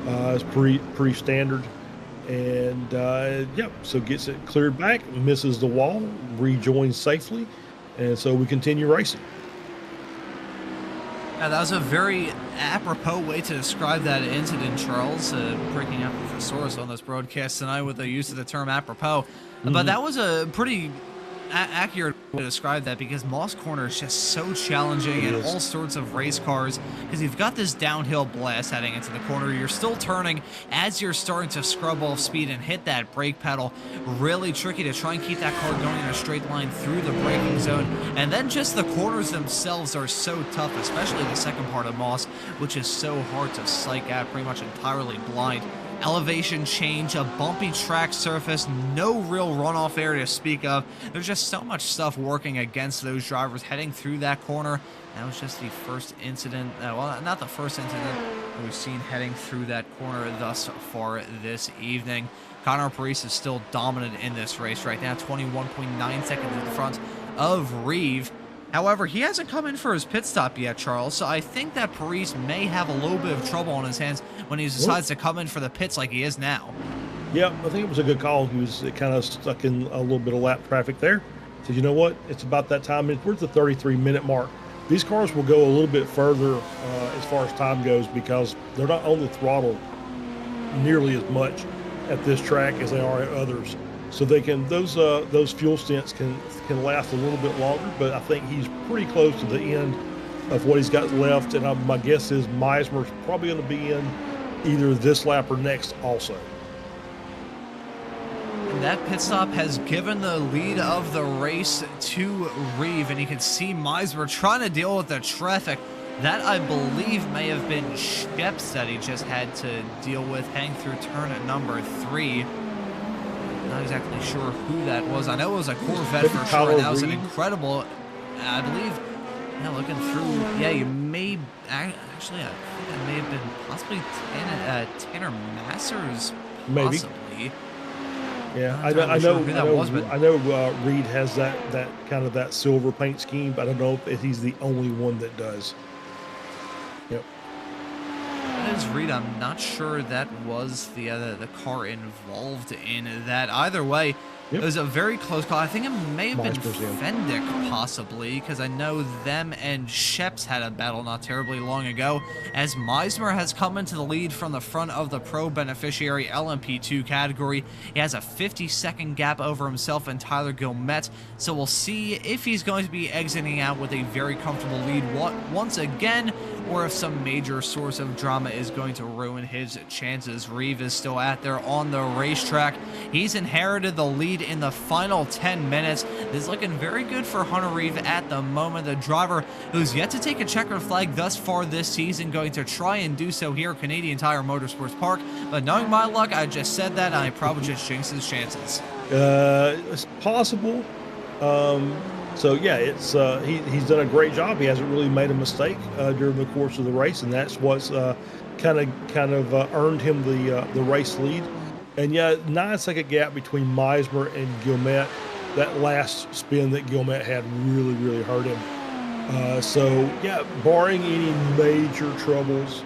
It's pretty standard. And yep, so gets it cleared back, misses the wall, rejoins safely, and so we continue racing. Yeah, that was a very apropos way to describe that incident, Charles, breaking up with the source on this broadcast tonight with the use of the term apropos. But that was a pretty accurate way to describe that, because Moss Corner is just so challenging in all sorts of race cars, because you've got this downhill blast heading into the corner. You're still turning as you're starting to scrub off speed and hit that brake pedal. Really tricky to try and keep that car going in a straight line through the braking zone. And then just the corners themselves are so tough, especially the second part of Moss, which is so hard to psych out, pretty much entirely blind. Elevation change, a bumpy track surface, no real runoff area to speak of. There's just so much stuff working against those drivers heading through that corner. That was just the first incident, well, not the first incident that we've seen heading through that corner thus far this evening. Connor Parise is still dominant in this race right now, 21.9 seconds in front of Reeve. However, he hasn't come in for his pit stop yet, Charles, so I think that Parise may have a little bit of trouble on his hands when he decides to come in for the pits like he is now. Yeah, I think it was a good call. He was kind of stuck in a little bit of lap traffic there. So you know what? It's about that time. We're at the 33-minute mark. These cars will go a little bit further as far as time goes, because they're not on the throttle nearly as much at this track as they are at others. So they can those fuel stints can last a little bit longer, but I think he's pretty close to the end of what he's got left, and my guess is Meismer's probably going to be in either this lap or next also. And that pit stop has given the lead of the race to Reeve, and you can see Meismer trying to deal with the traffic. That, I believe, may have been Sheps that he just had to deal with heading through turn at number 3. Not exactly sure who that was. I know it was a Corvette for sure, and that was an incredible, I believe, yeah, looking through, yeah, you may, actually, I think that may have been possibly Tanner Masters, possibly. Maybe. Yeah, I know Reed has that kind of that silver paint scheme, but I don't know if he's the only one that does. Yep. That is Reed. I'm not sure that was the car involved in that. Either way, it was a very close call. I think it may have been Fendick, possibly, because I know them and Sheps had a battle not terribly long ago, as Meismer has come into the lead from the front of the Pro Beneficiary LMP2 category. He has a 50-second gap over himself and Tyler Gilmette, so we'll see if he's going to be exiting out with a very comfortable lead once again, or if some major source of drama is going to ruin his chances. Reeve is still out there on the racetrack. He's inherited the lead in the final 10 minutes. This is looking very good for Hunter Reeve at the moment. The driver who's yet to take a checkered flag thus far this season, going to try and do so here at Canadian Tire Motorsports Park. But knowing my luck, I just said that, and I probably just jinxed his chances. It's possible. So yeah, it's he's done a great job. He hasn't really made a mistake during the course of the race, and that's what's kind of earned him the race lead. And yeah, 9-second gap between Meismer and Gilmette. That last spin that Gilmette had really hurt him. So yeah, barring any major troubles,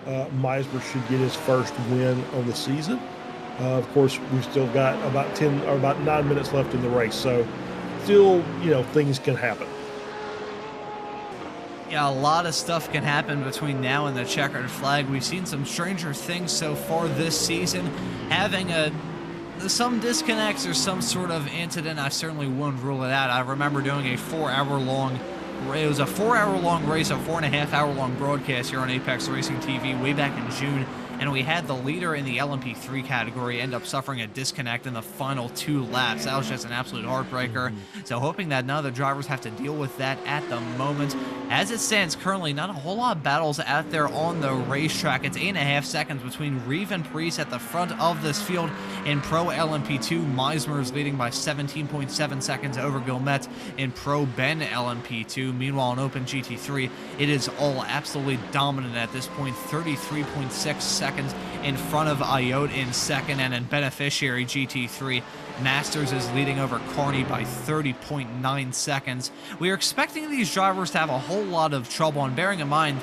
Meismer should get his first win on the season. Of course, we've still got about 9 minutes left in the race, so still, things can happen. Yeah, a lot of stuff can happen between now and the checkered flag. We've seen some stranger things so far this season. Having some disconnects or some sort of incident, I certainly wouldn't rule it out. I remember doing a 4-hour-long race, a 4-hour-long broadcast here on Apex Racing TV way back in June. and we had the leader in the LMP3 category end up suffering a disconnect in the final 2 laps. That was just an absolute heartbreaker. So hoping that none of the drivers have to deal with that at the moment. As it stands currently, not a whole lot of battles out there on the racetrack. It's 8.5 seconds between Reeve and Priest at the front of this field. In Pro LMP2, Meismer is leading by 17.7 seconds over Guillemette in Pro Ben LMP2. Meanwhile, in Open GT3, it is all absolutely dominant at this point, 33.6 seconds in front of Ayotte in second, and in Beneficiary GT3, Masters is leading over Carney by 30.9 seconds. We are expecting these drivers to have a whole lot of trouble, and bearing in mind,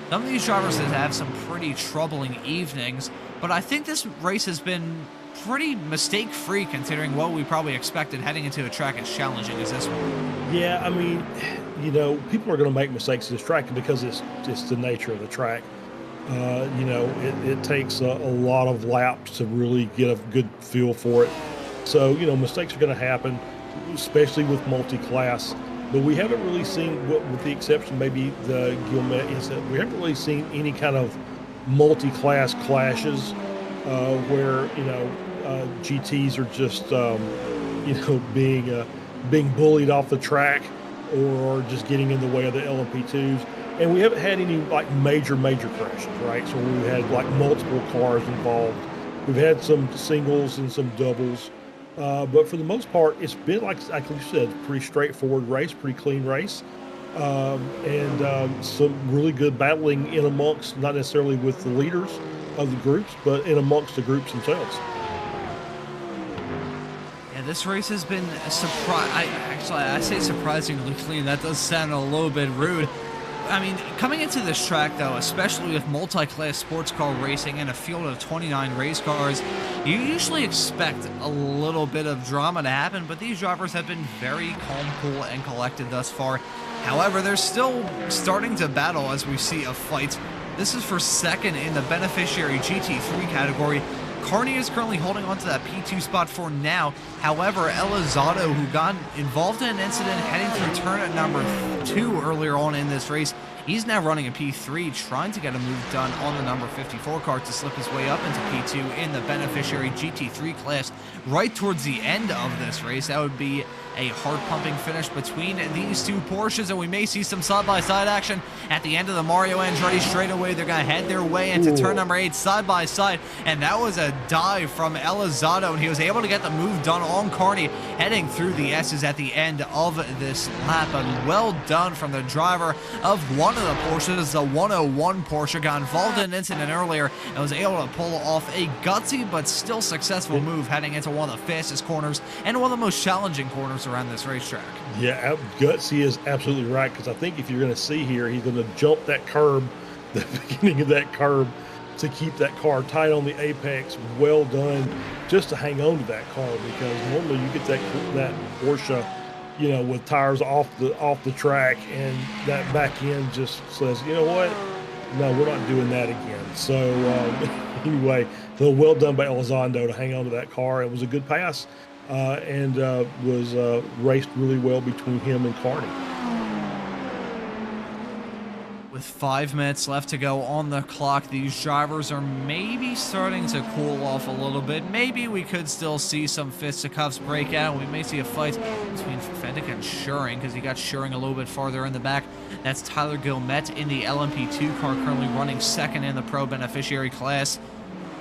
some of these drivers have some pretty troubling evenings, but I think this race has been pretty mistake-free considering what we probably expected heading into a track as challenging as this one. Yeah, I mean, you know, people are going to make mistakes at this track because it's the nature of the track. You know, it takes a lot of laps to really get a good feel for it. So, you know, mistakes are going to happen, especially with multi-class. But we haven't really seen, with the exception maybe the Guillemette, is that we haven't really seen any kind of multi-class clashes where, you know, GTs are just, you know, being bullied off the track or just getting in the way of the LMP2s. And we haven't had any like major crashes, right? So we've had like multiple cars involved. We've had some singles and some doubles. But for the most part, it's been, like you said, pretty straightforward race, pretty clean race. And some really good battling in amongst, not necessarily with the leaders of the groups, but in amongst the groups themselves. Yeah, this race has been I say surprisingly clean. That does sound a little bit rude. I mean, coming into this track, though, especially with multi-class sports car racing and a field of 29 race cars, you usually expect a little bit of drama to happen, but these drivers have been very calm, cool, and collected thus far. However, they're still starting to battle as we see a fight. This is for second in the Beneficiary GT3 category. Carney is currently holding on to that P2 spot for now. However, Elizondo, who got involved in an incident heading through turn at number 2 earlier on in this race, he's now running a P3, trying to get a move done on the number 54 car to slip his way up into P2 in the Beneficiary GT3 class right towards the end of this race. That would be a heart-pumping finish between these two Porsches, and we may see some side-by-side action at the end of the Mario Andretti straightaway. They're going to head their way into turn number 8 side-by-side, and that was a dive from Elizondo, and he was able to get the move done on Carney, heading through the S's at the end of this lap. And well done from the driver of one of the Porsches. The 101 Porsche got involved in an incident earlier and was able to pull off a gutsy but still successful move heading into one of the fastest corners and one of the most challenging corners around this racetrack. Yeah, gutsy is absolutely right, because I think if you're going to see here, he's going to jump that curb, the beginning of that curb, to keep that car tight on the apex. Well done, just to hang on to that car, because normally you get that Porsche, you know, with tires off the track, and that back end just says, you know what, no, we're not doing that again. So anyway, so well done by Elizondo to hang on to that car. It was a good pass. And was raced really well between him and Carney. With 5 minutes left to go on the clock, these drivers are maybe starting to cool off a little bit. Maybe we could still see some fisticuffs break out. We may see a fight between Fendick and Schuring, because he got Schuring a little bit farther in the back. That's Tyler Guillemette in the LMP2 car, currently running second in the Pro Beneficiary class.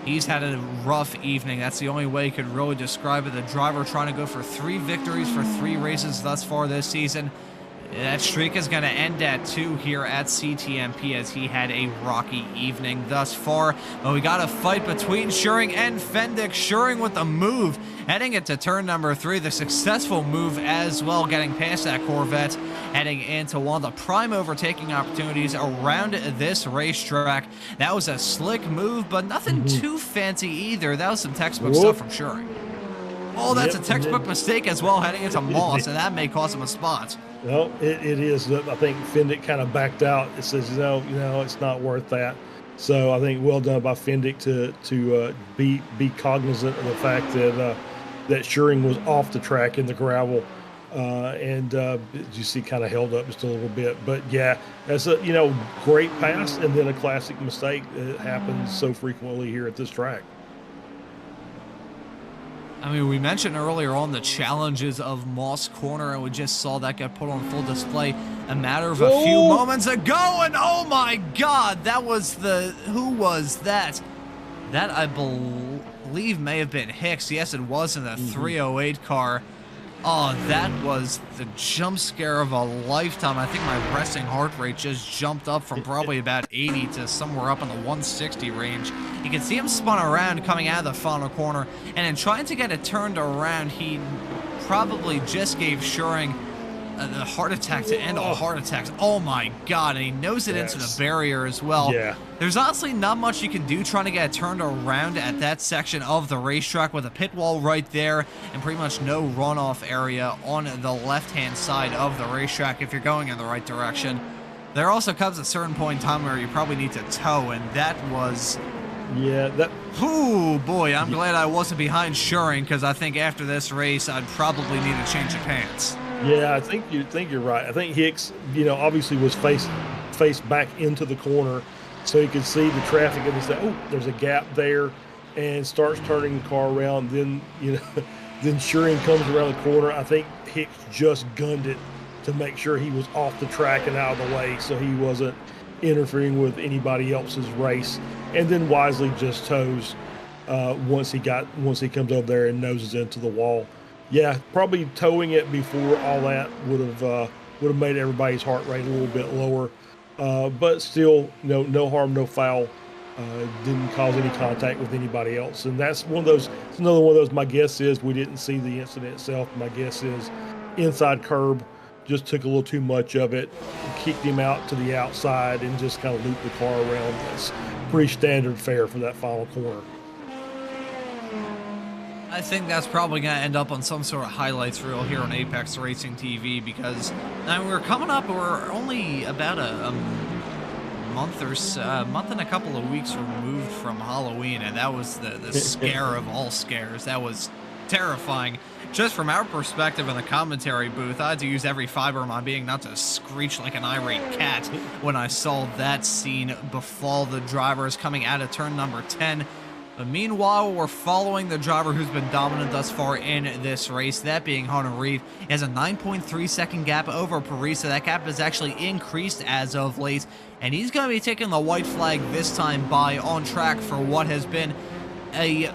He's had a rough evening. That's the only way you could really describe it. The driver trying to go for 3 victories for 3 races thus far this season. That streak is going to end at 2 here at CTMP, as he had a rocky evening thus far. But we got a fight between Schuring and Fendick. Schuring with the move, heading into turn number 3. The successful move as well, getting past that Corvette, heading into one of the prime overtaking opportunities around this racetrack. That was a slick move, but nothing too fancy either. That was some textbook stuff from Schuring. Oh, that's a textbook mistake as well, heading into Moss, and that may cost him a spot. Well, it is. I think Fendick kind of backed out. It says, you know, it's not worth that. So I think well done by Fendick to be cognizant of the fact that that Schuring was off the track in the gravel, and you see kind of held up just a little bit. But yeah, that's a great pass and then a classic mistake that happens so frequently here at this track. I mean, we mentioned earlier on the challenges of Moss Corner, and we just saw that get put on full display a matter of a few moments ago, and oh my God, that was who was that? That, I believe, may have been Hicks. Yes, it was in the 308 car. Oh, that was the jump scare of a lifetime. I think my resting heart rate just jumped up from probably about 80 to somewhere up in the 160 range. You can see him spun around coming out of the final corner, and in trying to get it turned around, he probably just gave Schuring a heart attack to end all heart attacks. Oh my God, and he nose it into the barrier as well. Yeah. There's honestly not much you can do trying to get it turned around at that section of the racetrack with a pit wall right there and pretty much no runoff area on the left-hand side of the racetrack if you're going in the right direction. There also comes a certain point in time where you probably need to tow, and that was... Yeah, that... Ooh, boy, I'm glad I wasn't behind Schuring, because I think after this race, I'd probably need a change of pants. Yeah, I think you're right. I think Hicks, obviously was faced back into the corner, so he could see the traffic and he said, "Oh, there's a gap there," and starts turning the car around. Then then Schuring comes around the corner. I think Hicks just gunned it to make sure he was off the track and out of the way, so he wasn't interfering with anybody else's race. And then wisely just tows once he comes over there and noses into the wall. Yeah, probably towing it before all that would have made everybody's heart rate a little bit lower, but still, no harm, no foul. Didn't cause any contact with anybody else, and that's one of those. It's another one of those. My guess is we didn't see the incident itself. My guess is inside curb just took a little too much of it, kicked him out to the outside, and just kind of looped the car around. That's pretty standard fare for that final corner. I think that's probably going to end up on some sort of highlights reel here on Apex Racing TV, because now we're only about a month and a couple of weeks removed from Halloween, and that was the scare of all scares. That was terrifying. Just from our perspective in the commentary booth, I had to use every fiber of my being not to screech like an irate cat when I saw that scene befall the drivers coming out of turn number 10. But meanwhile, we're following the driver who's been dominant thus far in this race, that being Hunter Reeve. He has a 9.3 second gap over Parisa. That gap has actually increased as of late, and he's going to be taking the white flag this time by on track for what has been a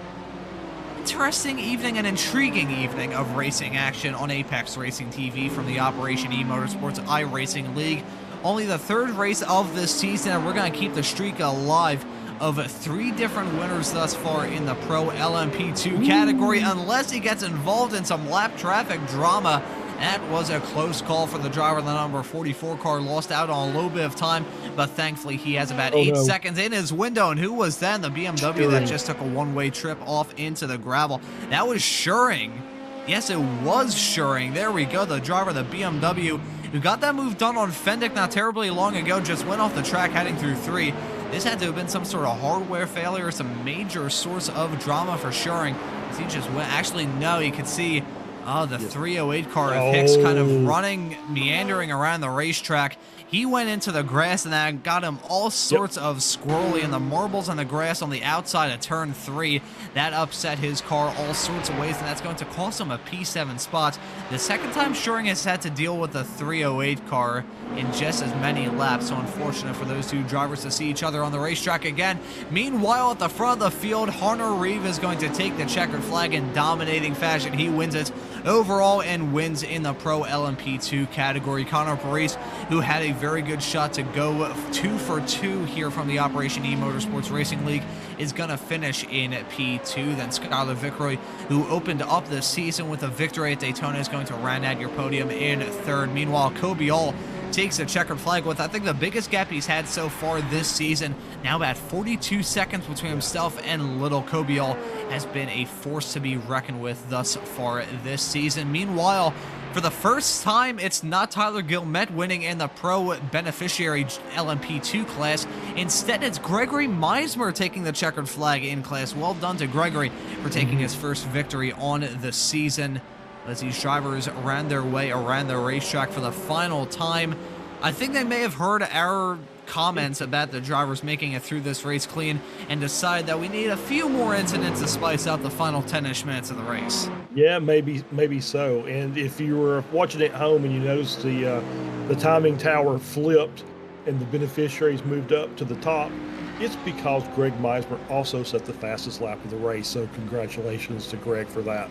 interesting evening, an intriguing evening of racing action on Apex Racing TV from the Operation eMotorsports iRacing League. Only the third race of this season, and we're going to keep the streak alive of 3 different winners thus far in the Pro LMP2 category, unless he gets involved in some lap traffic drama. That was a close call for the driver in the number 44 car, lost out on a little bit of time, but thankfully he has about 8 seconds in his window. And who was then? The BMW that just took a one-way trip off into the gravel. That was Schuring. Yes, it was Schuring. There we go, the driver of the BMW who got that move done on Fendick not terribly long ago, just went off the track heading through 3. This had to have been some sort of hardware failure, some major source of drama for Schuring. As he just went, actually, no, you could see the 308 car of Hicks kind of running, meandering around the racetrack. He went into the grass, and that got him all sorts of squirrely, and the marbles on the grass on the outside of turn 3. That upset his car all sorts of ways, and that's going to cost him a P7 spot. The second time Schuring has had to deal with the 308 car in just as many laps, so unfortunate for those two drivers to see each other on the racetrack again. Meanwhile, at the front of the field, Hunter Reeve is going to take the checkered flag in dominating fashion. He wins it overall and wins in the Pro LMP2 category. Connor Parise, who had a very good shot to go 2 for 2 here from the Operation eMotorsports Racing League, is going to finish in P2. Then Skylar Vickroy, who opened up the season with a victory at Daytona, is going to round out your podium in 3rd. Meanwhile, Kobial takes a checkered flag with, I think, the biggest gap he's had so far this season. Now about 42 seconds between himself and Little. Kobial has been a force to be reckoned with thus far this season. Meanwhile, for the first time, it's not Tyler Gilmette winning in the Pro Beneficiary LMP2 class. Instead, it's Gregory Meismer taking the checkered flag in class. Well done to Gregory for taking his first victory on the season. as these drivers ran their way around the racetrack for the final time. I think they may have heard our comments about the drivers making it through this race clean and decide that we need a few more incidents to spice up the final 10-ish minutes of the race. Yeah, maybe so. And if you were watching at home and you noticed the timing tower flipped and the beneficiaries moved up to the top, it's because Greg Meismer also set the fastest lap of the race. So congratulations to Greg for that.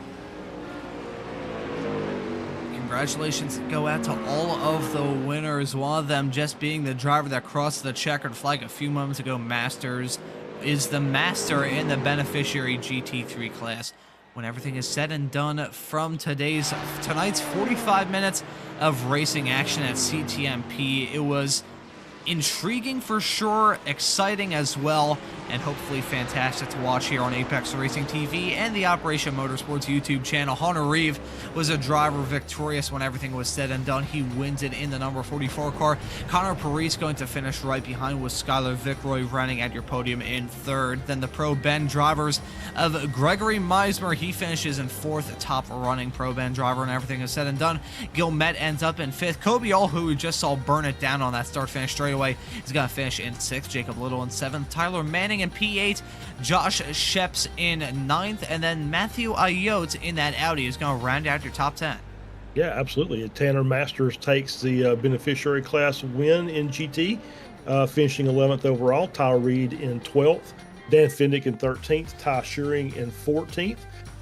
Congratulations go out to all of the winners, one of them just being the driver that crossed the checkered flag a few moments ago. Masters is the master in the beneficiary GT3 class. When everything is said and done from tonight's 45 minutes of racing action at CTMP, it was intriguing for sure, exciting as well, and hopefully fantastic to watch here on Apex Racing TV and the Operation Motorsports YouTube channel. Hunter Reeve was a driver victorious when everything was said and done. He wins it in the number 44 car. Connor Parise going to finish right behind with Skylar Vickroy running at your podium in third. Then the Pro Ben drivers of Gregory Meismer, he finishes in fourth, top running Pro Ben driver, and everything is said and done. Gilmet ends up in fifth. Kobe All, who we just saw burn it down on that start-finish straightaway, is going to finish in sixth. Jacob Little in seventh. Tyler Manning in P8. Josh Sheps in ninth. And then Matthew Ayotte in that Audi is going to round out your top 10. Yeah, absolutely. Tanner Masters takes the beneficiary class win in GT, finishing 11th overall. Tyler Reed in 12th. Dan Fendick in 13th. Ty Shearing in 14th.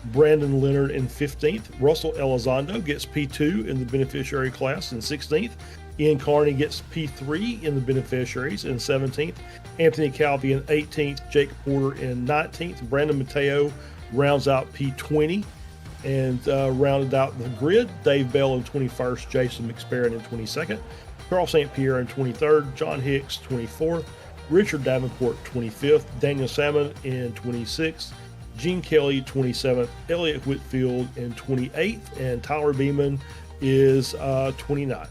Brandon Leonard in 15th. Russell Elizondo gets P2 in the beneficiary class in 16th. Ian Carney gets P3 in the beneficiaries in 17th. Anthony Calvi in 18th. Jake Porter in 19th. Brandon Mateo rounds out P20 and rounded out the grid. Dave Bell in 21st. Jason McSparron in 22nd. Carl St. Pierre in 23rd. John Hicks 24th. Richard Davenport 25th. Daniel Salmon in 26th. Gene Kelly 27th. Elliott Whitfield in 28th. And Tyler Beeman is 29th.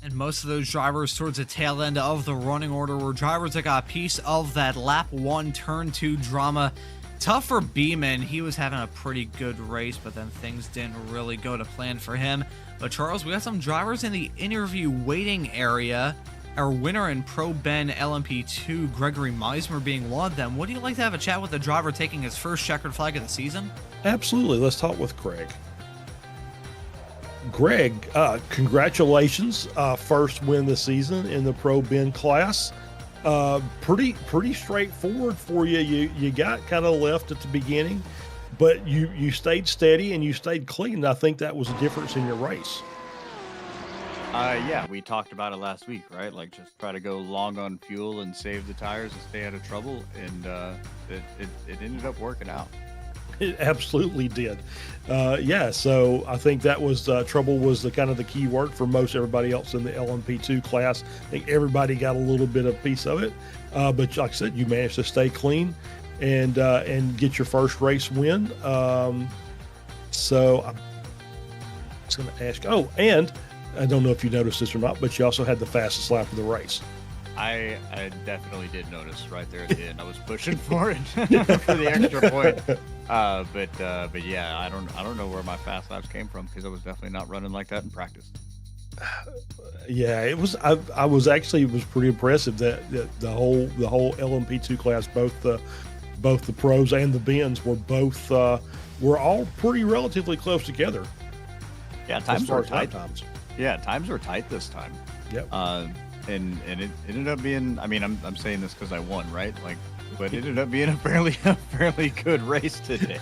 And most of those drivers towards the tail end of the running order were drivers that got a piece of that lap 1 turn 2 drama. Tough for Beeman. He was having a pretty good race, but then things didn't really go to plan for him. But Charles, we got some drivers in the interview waiting area. Our winner in Pro Ben LMP2, Gregory Meismer, being one of them. Would you like to have a chat with the driver taking his first checkered flag of the season? Absolutely. Let's talk with Greg. Greg, congratulations. First win this season in the Pro Ben class. Pretty straightforward for you. You got kind of left at the beginning, but you stayed steady and you stayed clean. I think that was a difference in your race. Yeah, we talked about it last week, right? Like, just try to go long on fuel and save the tires and stay out of trouble, and it ended up working out. It absolutely did. Yeah, so I think that was trouble was the kind of the key word for most everybody else in the LMP2 class. I think everybody got a little bit of piece of it, but like I said, you managed to stay clean and get your first race win. So I'm just going to ask. Oh, and I don't know if you noticed this or not, but you also had the fastest lap of the race. I definitely did notice right there at the end. I was pushing for it for the extra point. But yeah, I don't know where my fast laps came from, because I was definitely not running like that in practice. Yeah, it was. I was actually, it was pretty impressive that the whole LMP2 class, both the pros and the Bens were all pretty relatively close together. Yeah, times were tight. Times. Yeah, times were tight this time. Yep. And it ended up being, I mean, I'm saying this because I won, right? Like, but it ended up being a fairly good race today.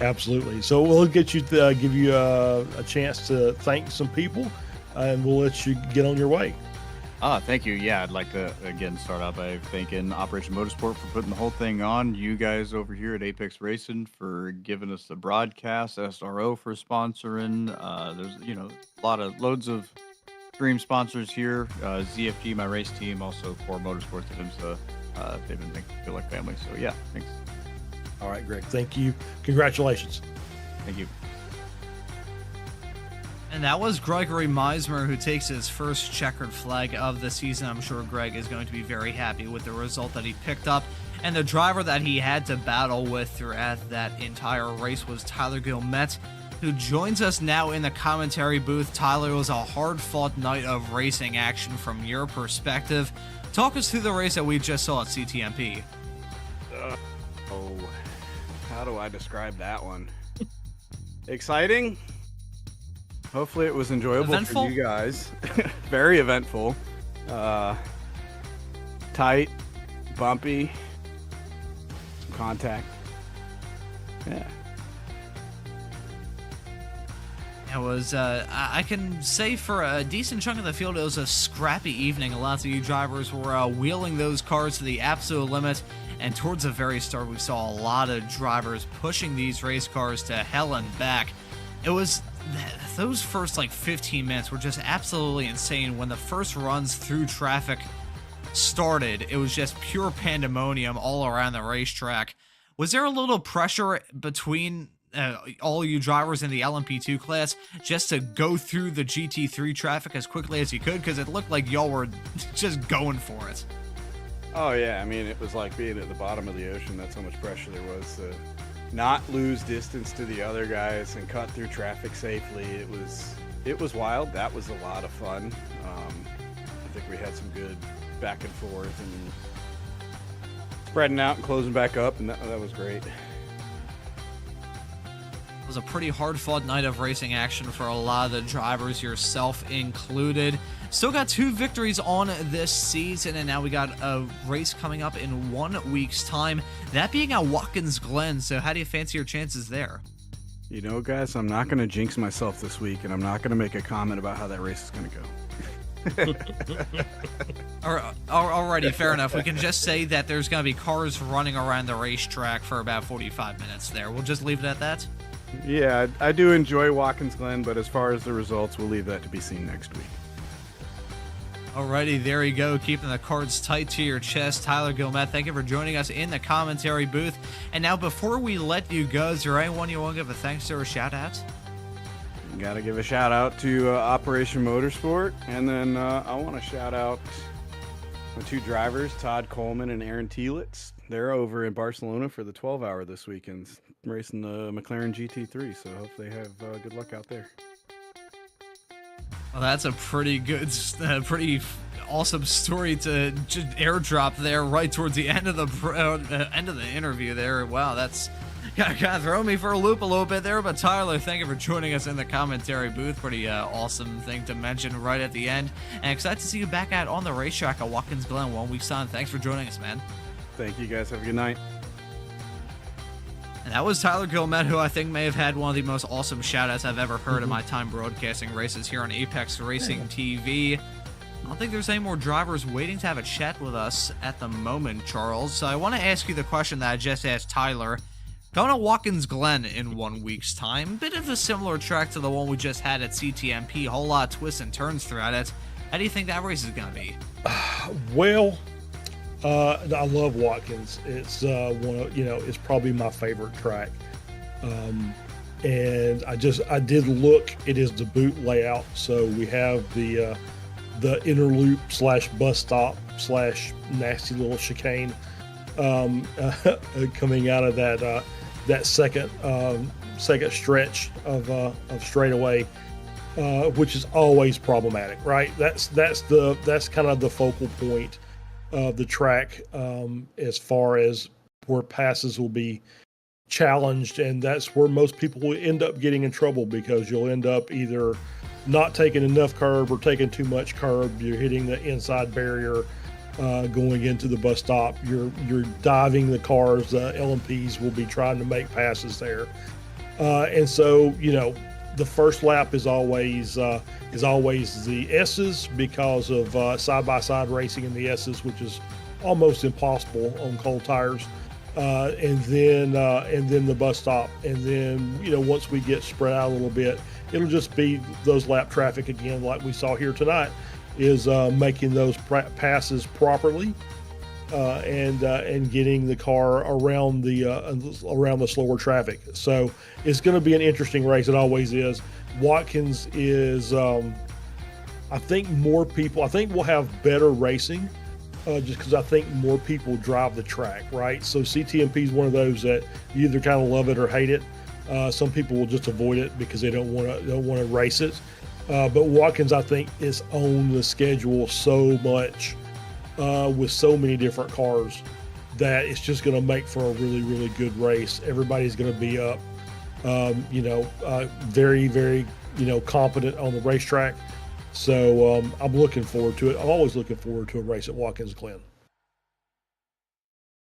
Absolutely. So we'll get you give you a chance to thank some people, and we'll let you get on your way. Thank you. Yeah, I'd like to again start out by thanking Operation Motorsport for putting the whole thing on. You guys over here at Apex Racing for giving us the broadcast. SRO for sponsoring. There's loads of stream sponsors here. ZFG, my race team, also Core Motorsports and IMSA. They've been making me feel like family. So yeah, thanks. All right, Greg. Thank you. Congratulations. Thank you. And that was Gregory Meismer, who takes his first checkered flag of the season. I'm sure Greg is going to be very happy with the result that he picked up. And the driver that he had to battle with throughout that entire race was Tyler Gilmette, who joins us now in the commentary booth. Tyler, it was a hard-fought night of racing action from your perspective. Talk us through the race that we just saw at CTMP. How do I describe that one? Exciting. Hopefully it was enjoyable Eventful? for you guys. Very eventful. Tight, bumpy, some contact. Yeah. It was, I can say for a decent chunk of the field, it was a scrappy evening. Lots of you drivers were wheeling those cars to the absolute limit. And towards the very start, we saw a lot of drivers pushing these race cars to hell and back. It was, those first like 15 minutes were just absolutely insane. When the first runs through traffic started, it was just pure pandemonium all around the racetrack. Was there a little pressure between all you drivers in the LMP2 class just to go through the GT3 traffic as quickly as you could? Because it looked like y'all were just going for it. Oh yeah, I mean, it was like being at the bottom of the ocean. That's how much pressure there was to not lose distance to the other guys and cut through traffic safely. It was wild. That was a lot of fun. I think we had some good back and forth and spreading out and closing back up, and that was great. It was a pretty hard-fought night of racing action for a lot of the drivers, yourself included. Still got 2 victories on this season, and now we got a race coming up in 1 week's time, that being at Watkins Glen. So how do you fancy your chances there? You know, guys, I'm not going to jinx myself this week, and I'm not going to make a comment about how that race is going to go. Alrighty, fair enough. We can just say that there's going to be cars running around the racetrack for about 45 minutes there. We'll just leave it at that. Yeah, I do enjoy Watkins Glen, but as far as the results, we'll leave that to be seen next week. Alrighty, there you go, keeping the cards tight to your chest. Tyler Gilmette, thank you for joining us in the commentary booth. And now, before we let you go, is there anyone you want to give a thanks to or shout out? Got to give a shout out to Operation Motorsport, and then I want to shout out my 2 drivers, Todd Coleman and Aaron Tielitz. They're over in Barcelona for the 12-hour this weekend, racing the McLaren GT3, so hope they have good luck out there. Well, that's a pretty good, pretty awesome story to just airdrop there right towards the end of the interview there. Wow, that's kind of thrown me for a loop a little bit there. But Tyler, thank you for joining us in the commentary booth. Pretty awesome thing to mention right at the end. And excited to see you back out on the racetrack at Watkins Glen 1 week's time. Thanks for joining us, man. Thank you, guys. Have a good night. And that was Tyler Gilmette, who I think may have had one of the most awesome shout-outs I've ever heard in my time broadcasting races here on Apex Racing TV. I don't think there's any more drivers waiting to have a chat with us at the moment, Charles. So I want to ask you the question that I just asked Tyler. Going to Watkins Glen in 1 week's time, bit of a similar track to the one we just had at CTMP, whole lot of twists and turns throughout it. How do you think that race is going to be? Well, I love Watkins. It's one of, it's probably my favorite track. And I did look at his debut layout. So we have the inner loop / bus stop / nasty little chicane coming out of that second stretch of straightaway, which is always problematic, right? That's kind of the focal point of the track as far as where passes will be challenged, and that's where most people will end up getting in trouble, because you'll end up either not taking enough curb or taking too much curb. You're hitting the inside barrier going into the bus stop. You're diving the cars. LMPs will be trying to make passes there, and so the first lap is always the S's because of side-by-side racing in the S's, which is almost impossible on cold tires. And then the bus stop, and then once we get spread out a little bit, it'll just be those lap traffic again, like we saw here tonight, is making those passes properly, and getting the car around the slower traffic. So it's going to be an interesting race. It always is. Watkins is, I think we'll have better racing just because I think more people drive the track, right? So CTMP is one of those that you either kind of love it or hate it. Some people will just avoid it because they don't want to race it. But Watkins, I think, is on the schedule so much with so many different cars that it's just going to make for a really, really good race. Everybody's going to be up, very, very, competent on the racetrack. So I'm looking forward to it. I'm always looking forward to a race at Watkins Glen.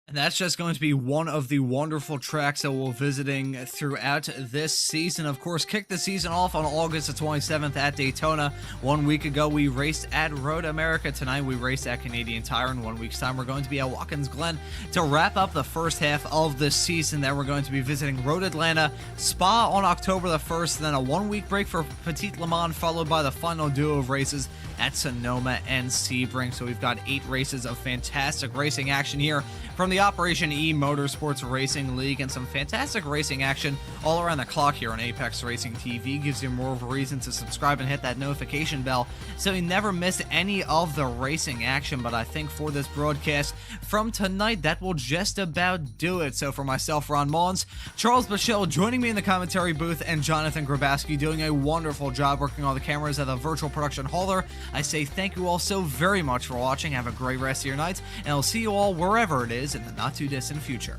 And that's just going to be one of the wonderful tracks that we'll be visiting throughout this season. Of course, kicked the season off on August the 27th at Daytona. 1 week ago, we raced at Road America. Tonight, we raced at Canadian Tire. In 1 week's time, we're going to be at Watkins Glen to wrap up the first half of the season. Then we're going to be visiting Road Atlanta, Spa on October the 1st, then a 1 week break for Petit Le Mans, followed by the final duo of races at Sonoma and Sebring. So we've got 8 races of fantastic racing action here from the Operation eMotorsports Racing League, and some fantastic racing action all around the clock here on Apex Racing TV. Gives you more of a reason to subscribe and hit that notification bell so you never miss any of the racing action. But I think for this broadcast from tonight, that will just about do it. So for myself, Ron Mullins, Charles Bichelle joining me in the commentary booth, and Jonathan Grabowski doing a wonderful job working all the cameras at the virtual production hauler, I say thank you all so very much for watching. Have a great rest of your night, and I'll see you all wherever it is in the not too distant future.